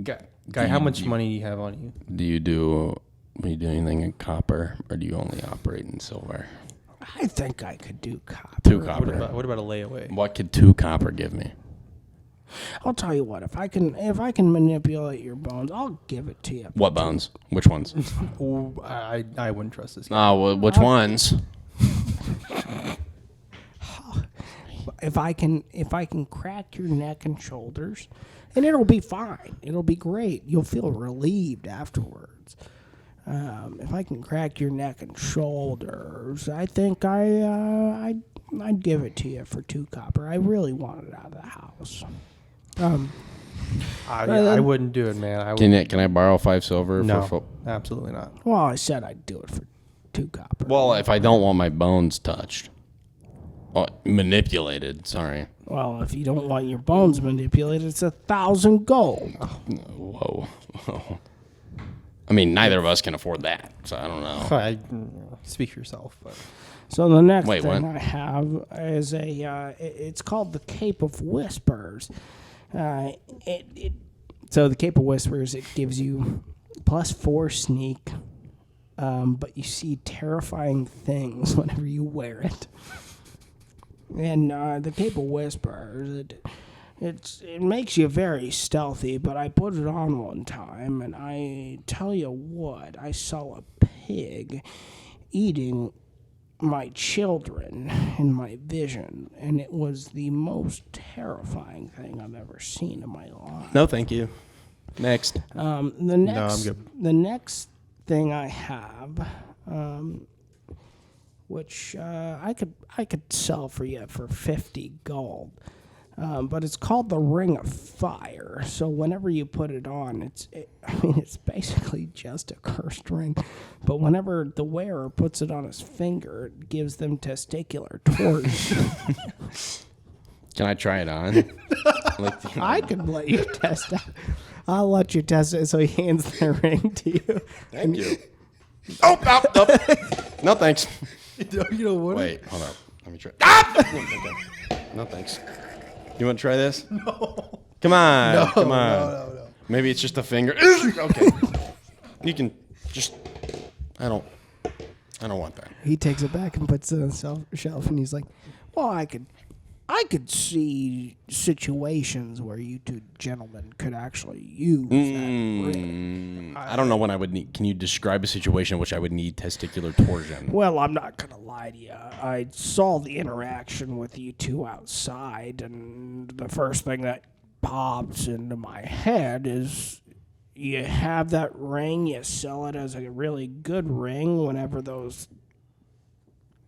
Guy, how much money do you have on you? Do you do anything in copper, or do you only operate in silver? I think I could do copper. 2 copper. What about a layaway? What could 2 copper give me? I'll tell you what. If I can manipulate your bones, I'll give it to you. What bones? Which ones? Ooh, I wouldn't trust this guy. Oh, well, which ones? If I can crack your neck and shoulders, and it'll be fine. It'll be great. You'll feel relieved afterwards. If I can crack your neck and shoulders, I think I'd give it to you for 2 copper. I really want it out of the house. I wouldn't do it, man. Can I borrow 5 silver? No, absolutely not. Well, I said I'd do it for 2 copper. Well, if I don't want my bones touched. Manipulated, sorry. Well, if you don't want your bones manipulated, it's 1,000 gold. Whoa. I mean, neither of us can afford that, so I don't know. Speak for yourself. But. So the next Wait, thing what? I have is it's called the Cape of Whispers. So the Cape of Whispers, it gives you +4 sneak, but you see terrifying things whenever you wear it. And the Cape of Whispers, it makes you very stealthy, but I put it on one time, and I tell you what, I saw a pig eating my children in my vision, and it was the most terrifying thing I've ever seen in my life. No, thank you. Next. I'm good. The next thing I have, which I could sell for you for 50 gold. But it's called the Ring of Fire. So whenever you put it on, it's basically just a cursed ring. But whenever the wearer puts it on his finger, it gives them testicular torsion. Can I try it on? I could let you test it. I'll let you test it. So he hands the ring to you. Thank you. Oh, no, thanks. You don't want Wait, hold on. Let me try. Ah! No, thanks. You want to try this? No. Come on. No, come on. no. Maybe it's just a finger. Okay. You can just. I don't want that. He takes it back and puts it on the shelf, and he's like, well, I could see situations where you 2 gentlemen could actually use that ring. I don't know when I would need. Can you describe a situation in which I would need testicular torsion? Well, I'm not going to lie to you. I saw the interaction with you 2 outside, and the first thing that pops into my head is you have that ring, you sell it as a really good ring whenever those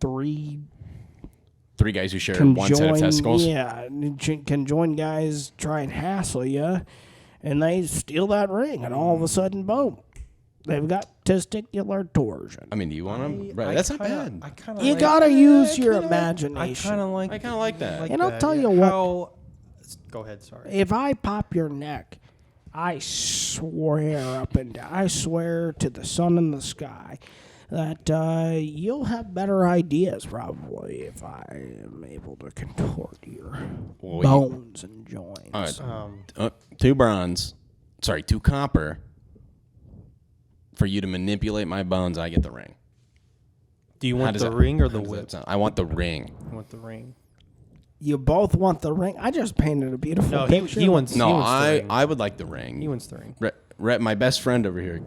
3 Three guys who share can one set of testicles. Yeah, can join guys try and hassle you, and they steal that ring, and all of a sudden, boom, they've got testicular torsion. I mean, do you want them? Right, that's not bad. You gotta use your imagination. I kind of like that. And I'll tell you what. Go ahead. Sorry. If I pop your neck, I swear I swear to the sun and the sky that you'll have better ideas probably if I am able to contort your bones and joints. All right. 2 copper. For you to manipulate my bones, I get the ring. Do you want the ring or the whip? I want the ring. I want the ring. You both want the ring? I just painted a beautiful picture. He wants the ring. I would like the ring. He wants the ring. My best friend over here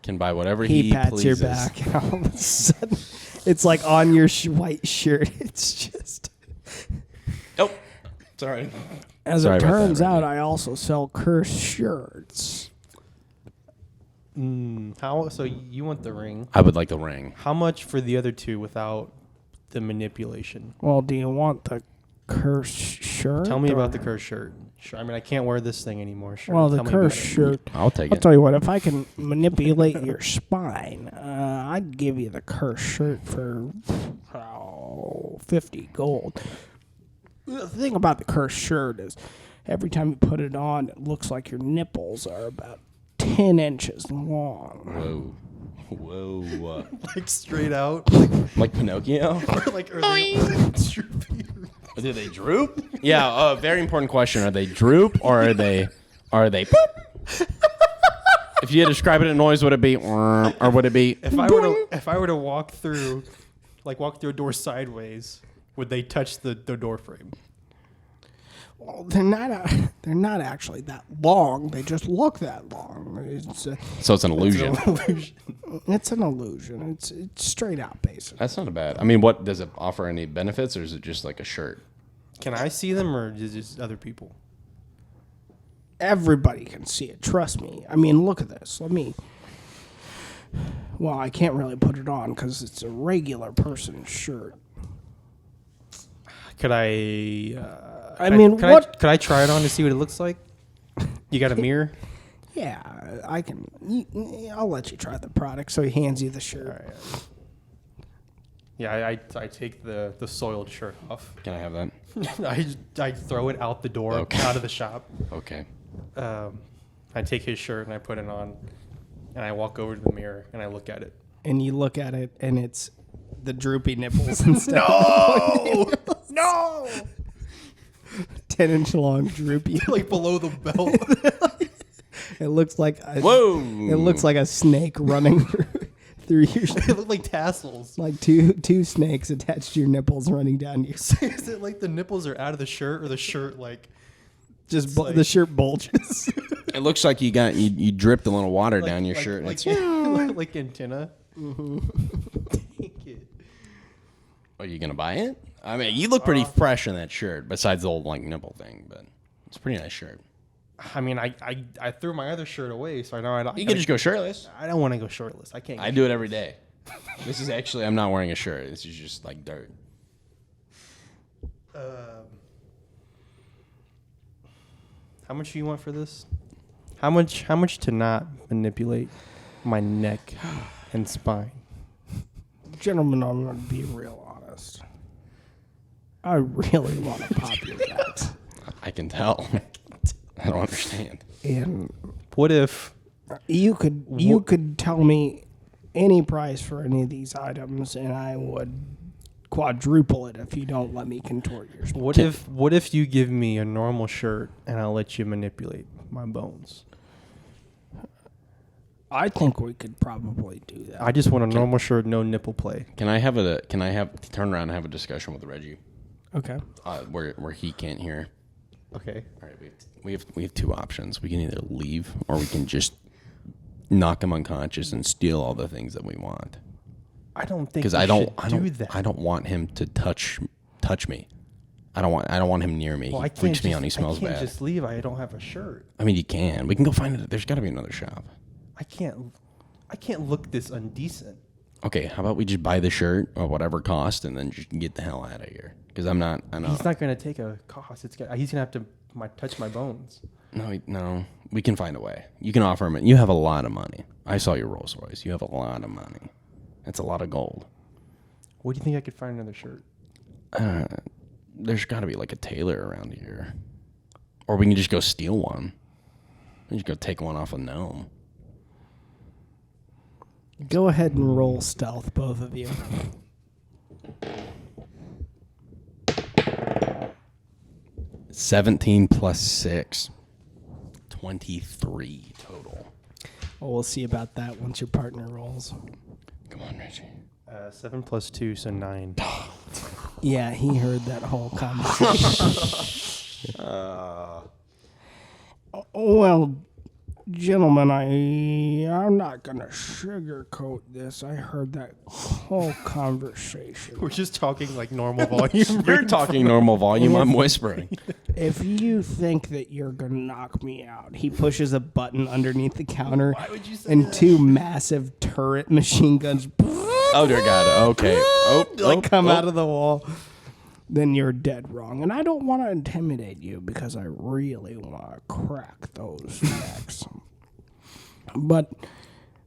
can buy whatever he pats pleases. your back, and all of a sudden, it's like on your white shirt. It's just... Oh, sorry. As it turns out, I also sell cursed shirts. How? So you want the ring? I would like the ring. How much for the other 2 without the manipulation? Well, do you want the cursed shirt? Tell me about the cursed shirt. Sure. I mean, I can't wear this thing animore. Sure. Well, the cursed shirt. I'll take it. I'll tell you what. If I can manipulate your spine, I'd give you the cursed shirt for 50 gold. The thing about the cursed shirt is, every time you put it on, it looks like your nipples are about 10 inches long. Whoa. Like straight out, like Pinocchio? or they droopy? Do they droop? Yeah. Very important question. Are they droop or are they poop? If you had to describe it in noise, would it be or would it be? If I were to walk through a door sideways, would they touch the door frame? Well, they're not actually that long. They just look that long. So it's an illusion. It's an illusion. It's straight out basic. That's not bad. I mean, what does it offer? Any benefits, or is it just like a shirt? Can I see them, or is it just other people? Everybody can see it. Trust me. I mean, look at this. Well, I can't really put it on because it's a regular person's shirt. Could I? What? Could I try it on to see what it looks like? You got a mirror? Yeah, I can. I'll let you try the product. So he hands you the shirt. All right. Yeah, I take the soiled shirt off. Can I have that? I throw it out the door, out of the shop. Okay. I take his shirt and I put it on, and I walk over to the mirror and I look at it. And you look at it, and it's the droopy nipples instead. No! 10-inch long droopy, like below the belt. It looks like It Whoa! looks like a snake running through your. They look like tassels. Like two snakes attached to your nipples running down your. Is it like the nipples are out of the shirt, or the shirt like just the shirt bulges? It looks like you dripped a little water down your shirt. Like antenna. Mm-hmm. Are you gonna buy it? I mean, you look pretty fresh in that shirt. Besides the old nipple thing, but it's a pretty nice shirt. I mean, I threw my other shirt away, so I know I don't. You can just go shirtless. I don't want to go shirtless. I can't. I do it every day. This is actually, I'm not wearing a shirt. This is just like dirt. How much do you want for this? How much to not manipulate my neck and spine? Gentlemen, I'm going to be real honest. I really want to pop your guts. I can tell. I don't understand. And what if you could tell me any price for any of these items, and I would quadruple it if you don't let me contort your spine. What if you give me a normal shirt and I'll let you manipulate my bones? I think we could probably do that. I just want a normal shirt, no nipple play. Can I turn around and have a discussion with Reggie? Okay. Where he can't hear. Okay. All right. We have 2 options. We can either leave or we can just knock him unconscious and steal all the things that we want. I don't think because I don't do that. I don't want him to touch me. I don't want him near me. Well, he freaks me out and he smells bad. I can't just leave. I don't have a shirt. I mean, you can. We can go find it. There's got to be another shop. I can't look this undecent. Okay, how about we just buy the shirt or whatever cost and then just get the hell out of here? Because I know. He's not going to take a cost. He's going to have to touch my bones. No, we can find a way. You can offer him it. You have a lot of money. I saw your Rolls Royce. You have a lot of money. That's a lot of gold. Where do you think I could find another shirt? There's got to be like a tailor around here. Or we can just go steal one. We just go take one off a gnome. Go ahead and roll stealth, both of you. 17 plus 6. 23 total. Well, we'll see about that once your partner rolls. Come on, Reggie. 7 plus 2, so 9. Yeah, he heard that whole conversation. Well, gentlemen, I'm not going to sugarcoat this. I heard that whole conversation. We're just talking like normal volume. You're talking normal volume. I'm whispering. If you think that you're going to knock me out, he pushes a button underneath the counter. Why would you say and that? 2 massive turret machine guns Oh, dear God. Okay. come out of the wall. Then you're dead wrong. And I don't want to intimidate you because I really want to crack those necks. But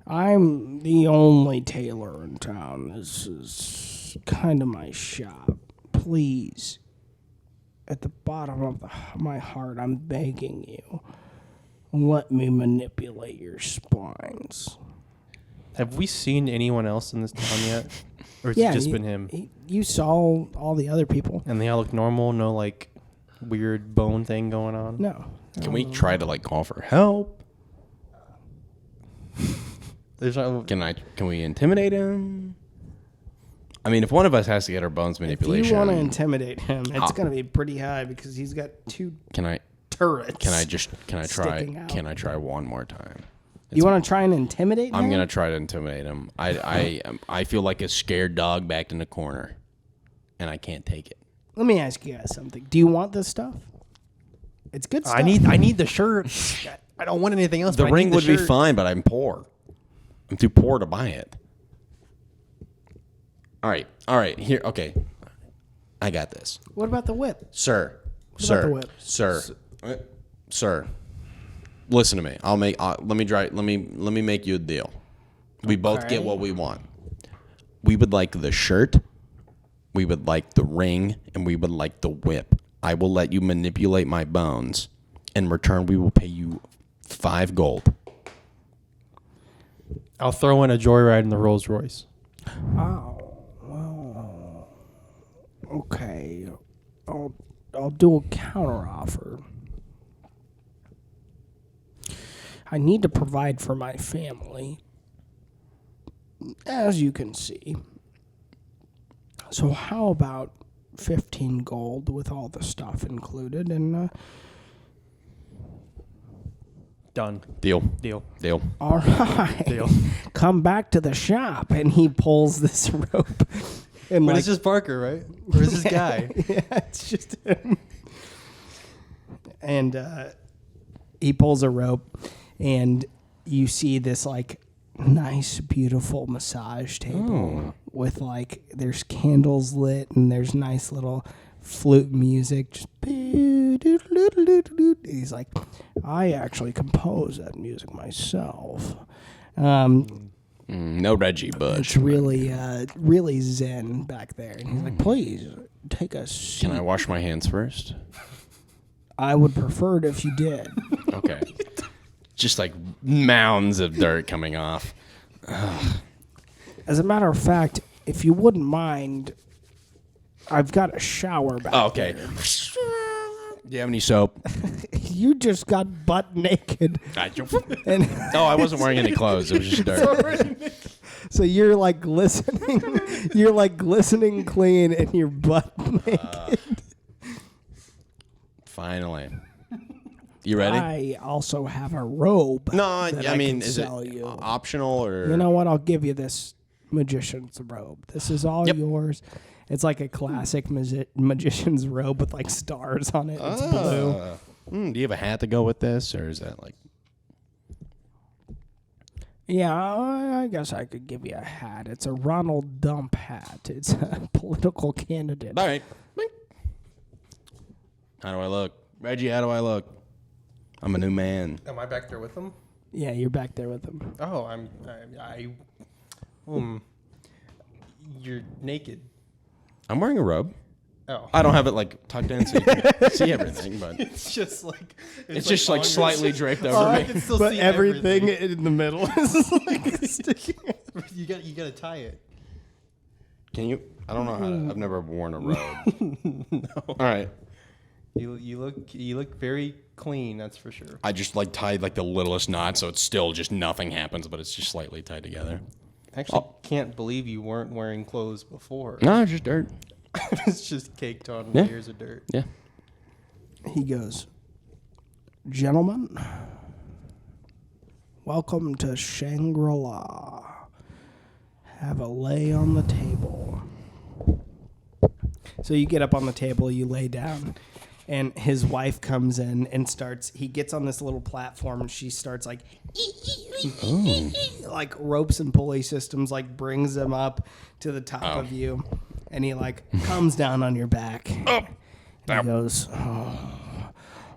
I'm the only tailor in town. This is kind of my shop. Please, at the bottom of my heart, I'm begging you, let me manipulate your spines. Have we seen anyone else in this town yet? Or has it just been him? You saw all the other people. And they all look normal? No, like, weird bone thing going on? No. Can we try to like call for help? There's no, Can we intimidate him? I mean, if one of us has to get our bones manipulation, If you want to intimidate him, it's going to be pretty high because he's got 2 turrets. Can I try? sticking out. Can I try one more time? You want to try and intimidate him? I'm gonna try to intimidate him. I feel like a scared dog backed in a corner, and I can't take it. Let me ask you guys something. Do you want this stuff? It's good stuff. I need the shirt. I don't want anything else. The but I ring need would be shirt. fine, but I'm poor. I'm too poor to buy it. All right. Here, okay. I got this, What about the whip? sir. about the whip? Sir. Listen to me. Let me make you a deal. We both get what we want. We would like the shirt, we would like the ring, and we would like the whip. I will let you manipulate my bones. In return, we will pay you 5 gold. I'll throw in a joyride in the Rolls Royce. Oh, well, okay. I'll do a counter offer. I need to provide for my family, as you can see. So how about 15 gold with all the stuff included? And Done. Deal. all right, Deal. come back to the shop. And he pulls this rope. And But it's just Parker, right? Or is this guy? yeah, it's just him. And he pulls a rope, and you see this like nice, beautiful massage table with like there's candles lit and there's nice little flute music. Just he's like, I actually compose that music myself. No Reggie Bush. It's really, really zen back there. And he's like, please take a seat. Can I wash my hands first? I would prefer it if you did. Okay. Just like mounds of dirt coming off. As a matter of fact, if you wouldn't mind, I've got a shower back Okay. there. Do you have any soap? You just got butt naked. And No, I wasn't wearing any clothes. It was just dirt. so you're like glistening. You're like glistening clean and you're butt naked. Finally. You ready? I also have a robe. No, that I mean, can is it sell you. optional or? You know what? I'll give you this magician's robe. This is all yours. It's like a classic magician's robe with like stars on it. It's blue. Do you have a hat to go with this, or is that like? Yeah, I guess I could give you a hat. It's a Ronald Dump hat. It's a political candidate. All right. Bing. How do I look? Reggie, how do I look? I'm a new man. Am I back there with them? Yeah, you're back there with him. Oh, you're naked. I'm wearing a robe. Oh. I don't have it like tucked in so you can see everything, but It's just like it's just like slightly draped over I me. can still But see everything in the middle is like sticking out. You got to tie it. Can you? I don't know how to. I've never worn a robe. No. All right. You look very clean, that's for sure. I just like tied like the littlest knot, so it's still just nothing happens, but it's just slightly tied together. I actually can't believe you weren't wearing clothes before. No, it's just dirt. It's just caked on Yeah. layers of dirt. Yeah. He goes, "Gentlemen, welcome to Shangri-La. Have a lay on the table." So you get up on the table, you lay down, and his wife comes in and he gets on this little platform, and she starts like, like ropes and pulley systems, like brings him up to the top of you, and he like comes down on your back. He goes, "Oh,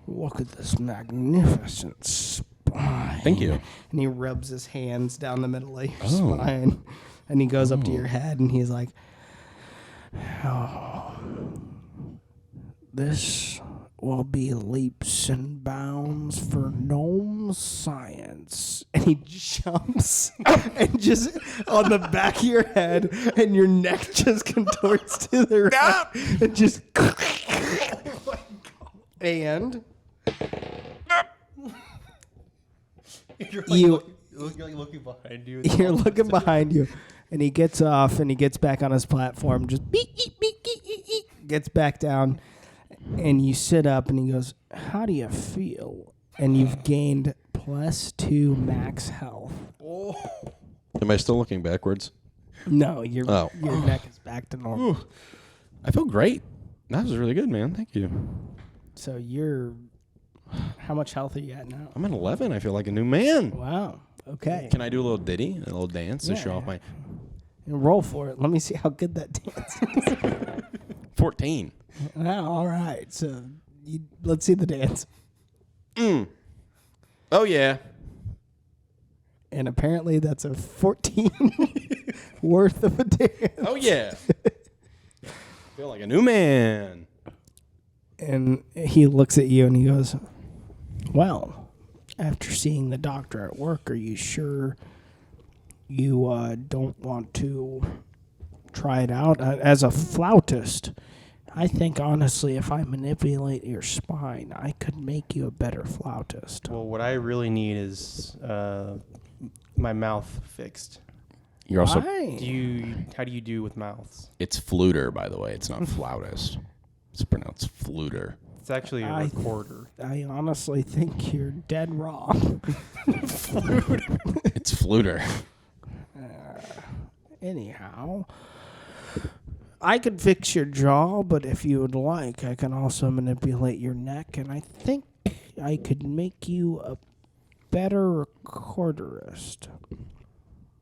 look at this magnificent spine." Thank you. And he rubs his hands down the middle of your spine, and he goes up to your head, and he's like, "Oh, this will be leaps and bounds for gnome science." And he jumps and just on the back of your head, and your neck just contorts to the right. And just. And You're looking behind you. you're looking behind you, and he gets off and he gets back on his platform, just gets back down, and you sit up, and he goes, "How do you feel?" And you've gained +2 max health. Am I still looking backwards? No, your neck is back to normal. I feel great. That was really good, man. Thank you. So you're, how much health are you at now? I'm at 11. I feel like a new man. Wow. Okay. Can I do a little ditty, a little dance to show off my Roll for it. Let me see how good that dance is. 14? All right. So let's see the dance. Oh, yeah. And apparently that's a 14 worth of a dance. Oh, yeah. I feel like a new man. And he looks at you and he goes, "Well, after seeing the doctor at work, are you sure you don't want to try it out? As a flautist, I think, honestly, if I manipulate your spine, I could make you a better flautist." Well, what I really need is my mouth fixed. You're also. Why? How do you do with mouths? It's fluter, by the way. It's not flautist. It's pronounced fluter. It's actually a recorder. I honestly think you're dead wrong. It's fluter. Anyhow, I could fix your jaw, but if you would like, I can also manipulate your neck, and I think I could make you a better recorderist.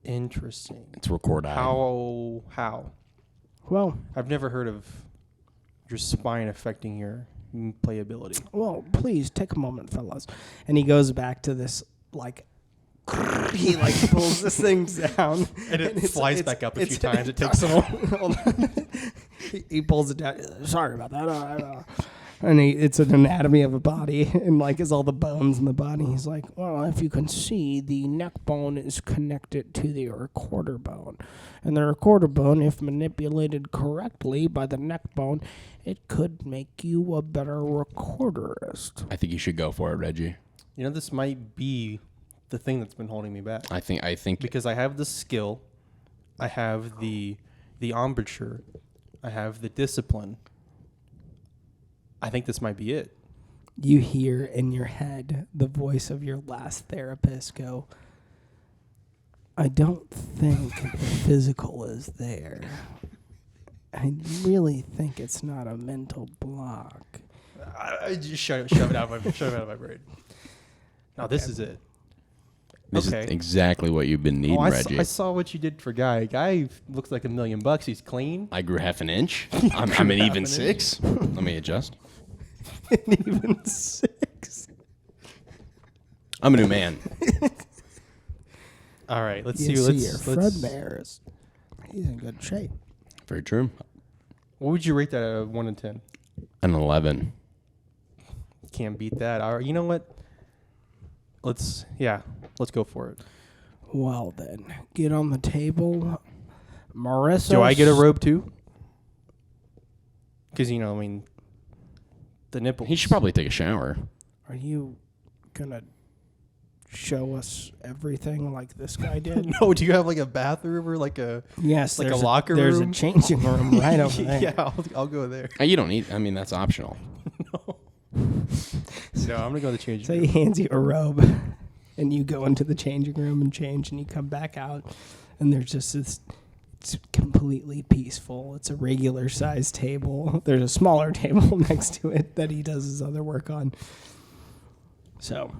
Interesting. It's record eye. How? Well, I've never heard of your spine affecting your playability. well, please take a moment, fellas. And he goes back to this, like, he like pulls this thing down, And it flies back up a few it's- times. It takes a while. Hold on. He pulls it down. Sorry about that. And it's an anatomy of a body, and like is all the bones in the body. He's like, "Well, if you can see, the neck bone is connected to the recorder bone, and the recorder bone, if manipulated correctly by the neck bone, it could make you a better recorderist." I think you should go for it, Reggie. You know, this might be the thing that's been holding me back. I think Because I have the skill, I have the embouchure, I have the discipline. I think this might be it. You hear in your head the voice of your last therapist go, "I don't think the physical is there. I really think it's not a mental block." I just shove it out of my brain. Now this is it. This is exactly what you've been needing, Reggie. I saw what you did for Guy. Guy looks like $1 million. He's clean. I grew half an inch. I'm an even 6. Let me adjust. An even 6. I'm a new man. All right, let's You see. see Let's. your Fred Bears. He's in good shape. Very true. What would you rate that out of 1 to 10? An 11. Can't beat that. All right, you know what? Let's go for it. Well then, get on the table, Marissa. Do I get a robe too? Because I mean, the nipple. He should probably take a shower. Are you gonna show us everything like this guy did? No. Do you have like a bathroom or like a? Yes, like there's a locker There's room? a changing room right over there. Yeah, I'll go there. You don't need. I mean, that's optional. No, I'm gonna go to the changing So room. he hands you a robe, and you go into the changing room and change, and you come back out, and there's just this. It's completely peaceful. It's a regular sized table. There's a smaller table next to it that he does his other work on. So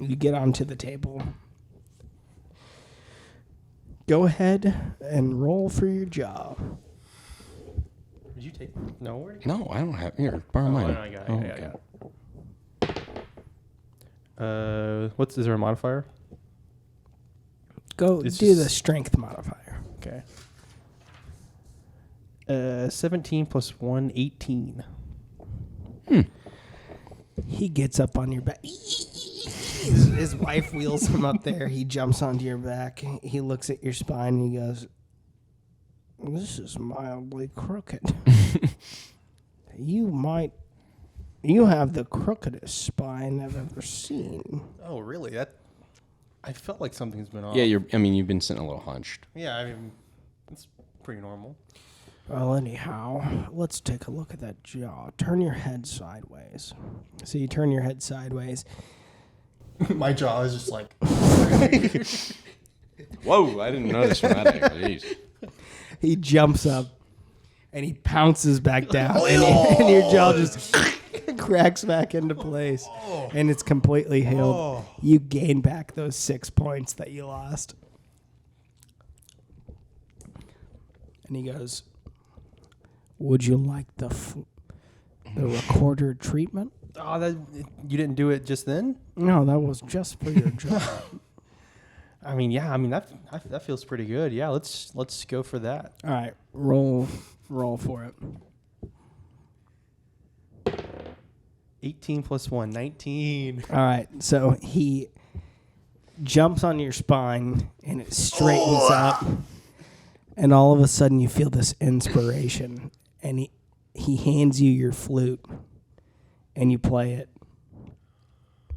you get onto the table. Go ahead and roll for your job. Did you take? No, where did No, I don't have. Here, borrow mine. I got it. I got it. Is there a modifier? Go It's do the just- strength modifier. Okay. 17 plus 1, 18. He gets up on your back. His wife wheels him up there. He jumps onto your back. He looks at your spine and he goes, "This is mildly crooked. You have the crookedest spine I've ever seen." Oh, really? I felt like something's been off. Yeah, you've been sitting a little hunched. Yeah, I mean, it's pretty normal. Well, anyhow, let's take a look at that jaw. Turn your head sideways. So you turn your head sideways. My jaw is just like. Whoa! I didn't notice from that angle. Jeez. He jumps up and he pounces back down, and your jaw just cracks back into place, and it's completely healed. You gain back those 6 points that you lost. And he goes, "Would you like the recorder treatment?" Oh, you didn't do it just then? No, that was just for your job. I mean, yeah. I mean that feels pretty good. Yeah, let's go for that. All right, roll for it. 18 plus 1, 19. All right, so he jumps on your spine and it straightens up, and all of a sudden you feel this inspiration, and he hands you your flute, and you play it,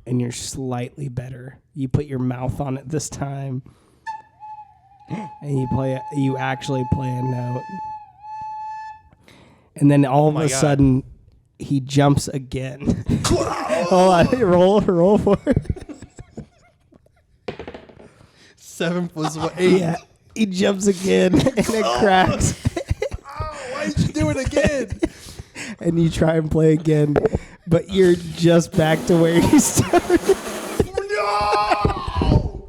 and you're slightly better. You put your mouth on it this time, and you actually play a note, and then all of a sudden he jumps again. Hold on, roll for it. 7 plus 1, 8. Yeah, he jumps again, and it cracks. Why did you do it again? And you try and play again, but you're just back to where you started. No!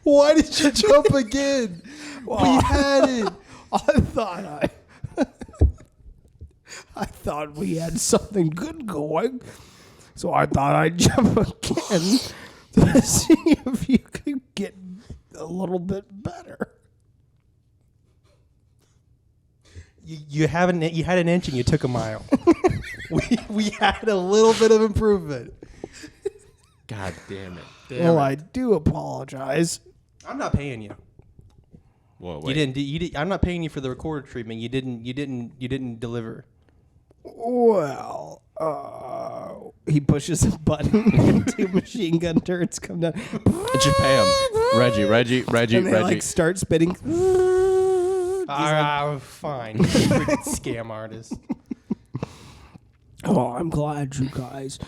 Why did you jump again? We had it. I thought we had something good going, so I thought I'd jump again to see if you could get a little bit better. You had an inch and you took a mile. we had a little bit of improvement. God damn it! Well, I do apologize. I'm not paying you. Whoa, You didn't. I'm not paying you for the recorder treatment. You didn't deliver. Well, he pushes a button and 2 machine gun turrets come down. Just pay him, Reggie. And they like start spitting. Fine. Freaking scam artist. Oh, I'm glad you guys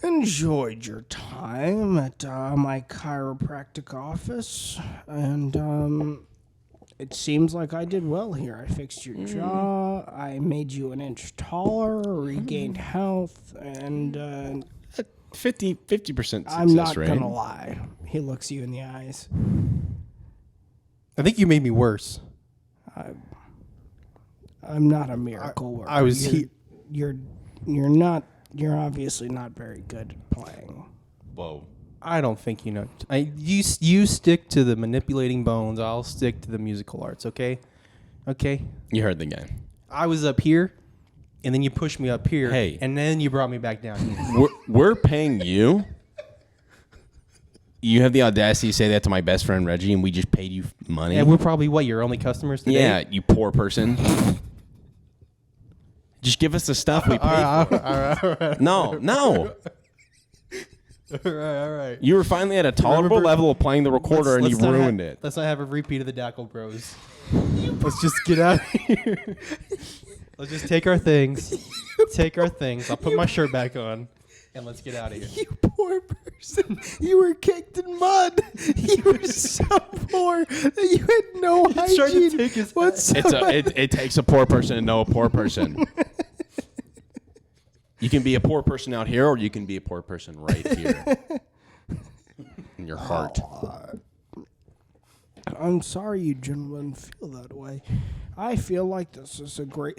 enjoyed your time at my chiropractic office, and it seems like I did well here. I fixed your jaw, I made you an inch taller, regained health, and 50% success I'm not rate. gonna lie. He looks you in the eyes. I think you made me worse. I'm not a miracle worker. I was You're not. You're obviously not very good at playing. Whoa. I don't think you know. You stick to the manipulating bones. I'll stick to the musical arts. Okay. You heard the guy. I was up here, and then you pushed me up here. Hey. And then you brought me back down here. We're paying you. You have the audacity to say that to my best friend Reggie, and we just paid you money. And we're probably your only customers today. Yeah, you poor person. Just give us the stuff we paid for. All right. No. All right. You were finally at a tolerable level of playing the recorder, and you ruined it. Let's not have a repeat of the Jackod Bros. Let's just get out of here. Let's just take our things. I'll put my shirt back on, and let's get out of here. You poor person. You were caked in mud. You were so poor that you had no hygiene. To take his It takes a poor person to know a poor person. You can be a poor person out here, or you can be a poor person right here in your heart. I'm sorry you gentlemen feel that way. I feel like this is a great...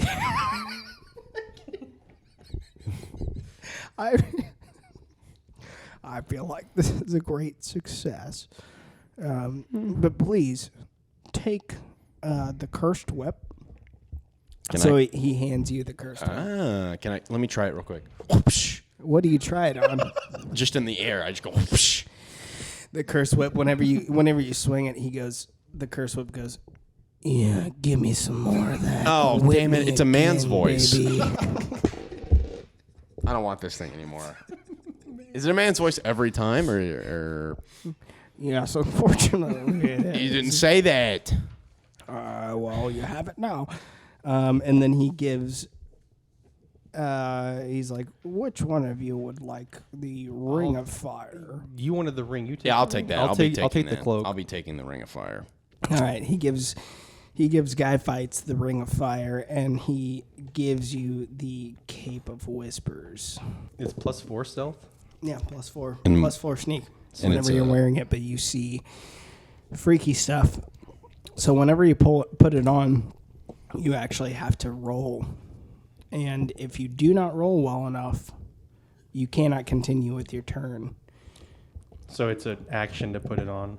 I feel like this is a great success. But please, take the cursed whip. He hands you the cursed whip. Can I? Let me try it real quick. What do you try it on? Just in the air, I just go. Whoosh. The cursed whip. Whenever you swing it, the cursed whip goes, yeah, give me some more of that. Oh, Whip damn it. me It's a man's again, voice. baby. I don't want this thing anymore. Is it a man's voice every time, or? Yes, unfortunately, it is. You didn't say that. Well, you have it now. And then he gives... he's like, which one of you would like the Ring of Fire? You wanted the ring. You take. Yeah, I'll take that. I'll take the that. cloak. I'll be taking the Ring of Fire. All right, he gives Guy Fights the Ring of Fire, and he gives you the Cape of Whispers. It's +4 stealth. Yeah, +4. And- +4 sneak. So and whenever it's you're wearing it, but you see freaky stuff. So whenever you put it on, you actually have to roll. And if you do not roll well enough, you cannot continue with your turn. So it's an action to put it on.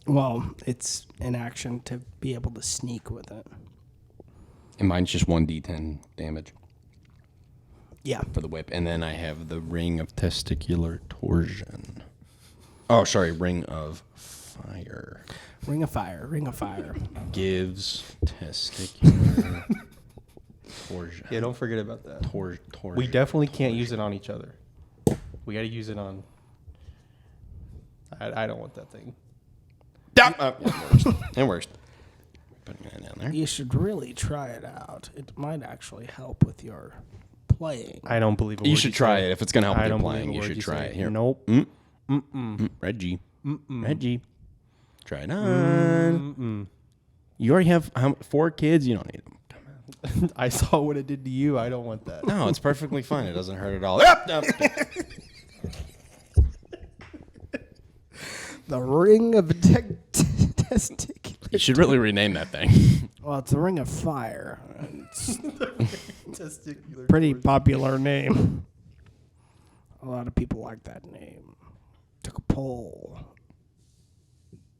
Well, it's an action to be able to sneak with it. And mine's just 1d10 damage Yeah. for the whip. And then I have the Ring of Testicular Torsion. Oh, sorry, Ring of Fire. Ring of Fire. Ring of Fire. Gives testicular torsion. Yeah, don't forget about that. Torsion. We definitely can't use it on each other. We got to use it on. I don't want that thing. It works. Putting that down there. You should really try it out. It might actually help with your playing. I don't believe it. You should try it. If it's going to help with your playing, you believe a word should try say. it. Here. Nope. Reggie. Reggie. Try it on. You already have 4 kids. You don't need them. I saw what it did to you. I don't want that. No, it's perfectly fine. It doesn't hurt at all. The Ring of Testicular. You should really rename that thing. Well, it's the Ring of Fire. It's pretty popular name. A lot of people like that name. Took a poll.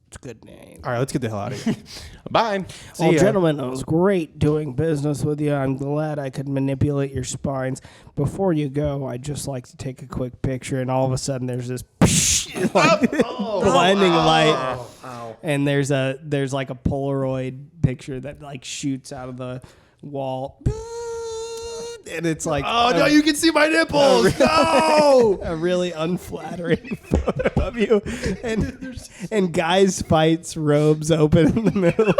It's a good name. All right, let's get the hell out of here. Bye. Well, gentlemen, it was great doing business with you. I'm glad I could manipulate your spines. Before you go, I'd just like to take a quick picture, and all of a sudden there's this blinding light, and there's like a Polaroid picture that like shoots out of the wall. And it's like, Oh, no, you can see my nipples. No! a really unflattering photo of you, and Guy's Fights robes open in the middle,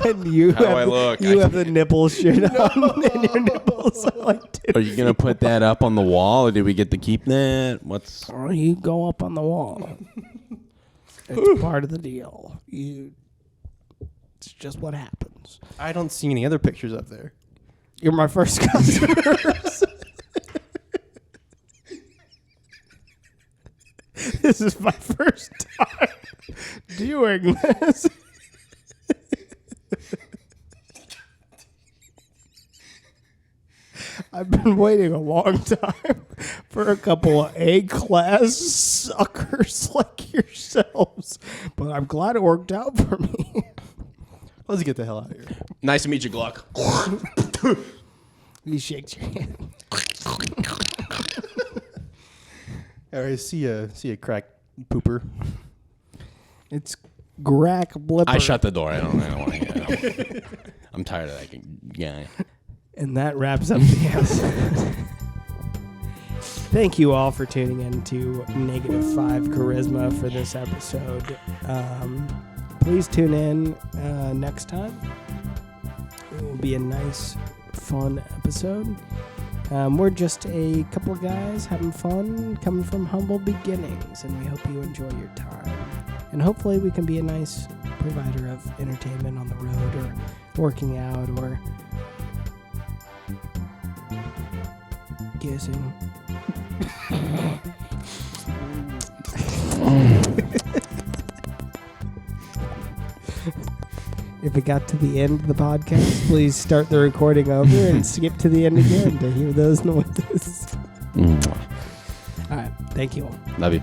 and you How do have I look? you have the nipple shirt on, and your nipples are like. Are you going to put that up on the wall, or did we get to keep that? What's... Oh, you go up on the wall. It's part of the deal. It's just what happens. I don't see any other pictures up there. You're my first customer. This is my first time doing this. I've been waiting a long time for a couple of A-class suckers like yourselves, but I'm glad it worked out for me. Let's get the hell out of here. Nice to meet you, Gluck. He shakes your hand. All right, see ya, crack pooper. It's Grack Blipper. I shut the door. I don't want to hear. I'm tired of that guy. And that wraps up the episode. Thank you all for tuning in to -5 Charisma for this episode. Please tune in next time. It will be a nice, fun episode. We're just a couple of guys having fun, coming from humble beginnings, and we hope you enjoy your time. And hopefully we can be a nice provider of entertainment on the road or working out or kissing. If it got to the end of the podcast, please start the recording over and skip to the end again to hear those noises. All right. Thank you all. Love you.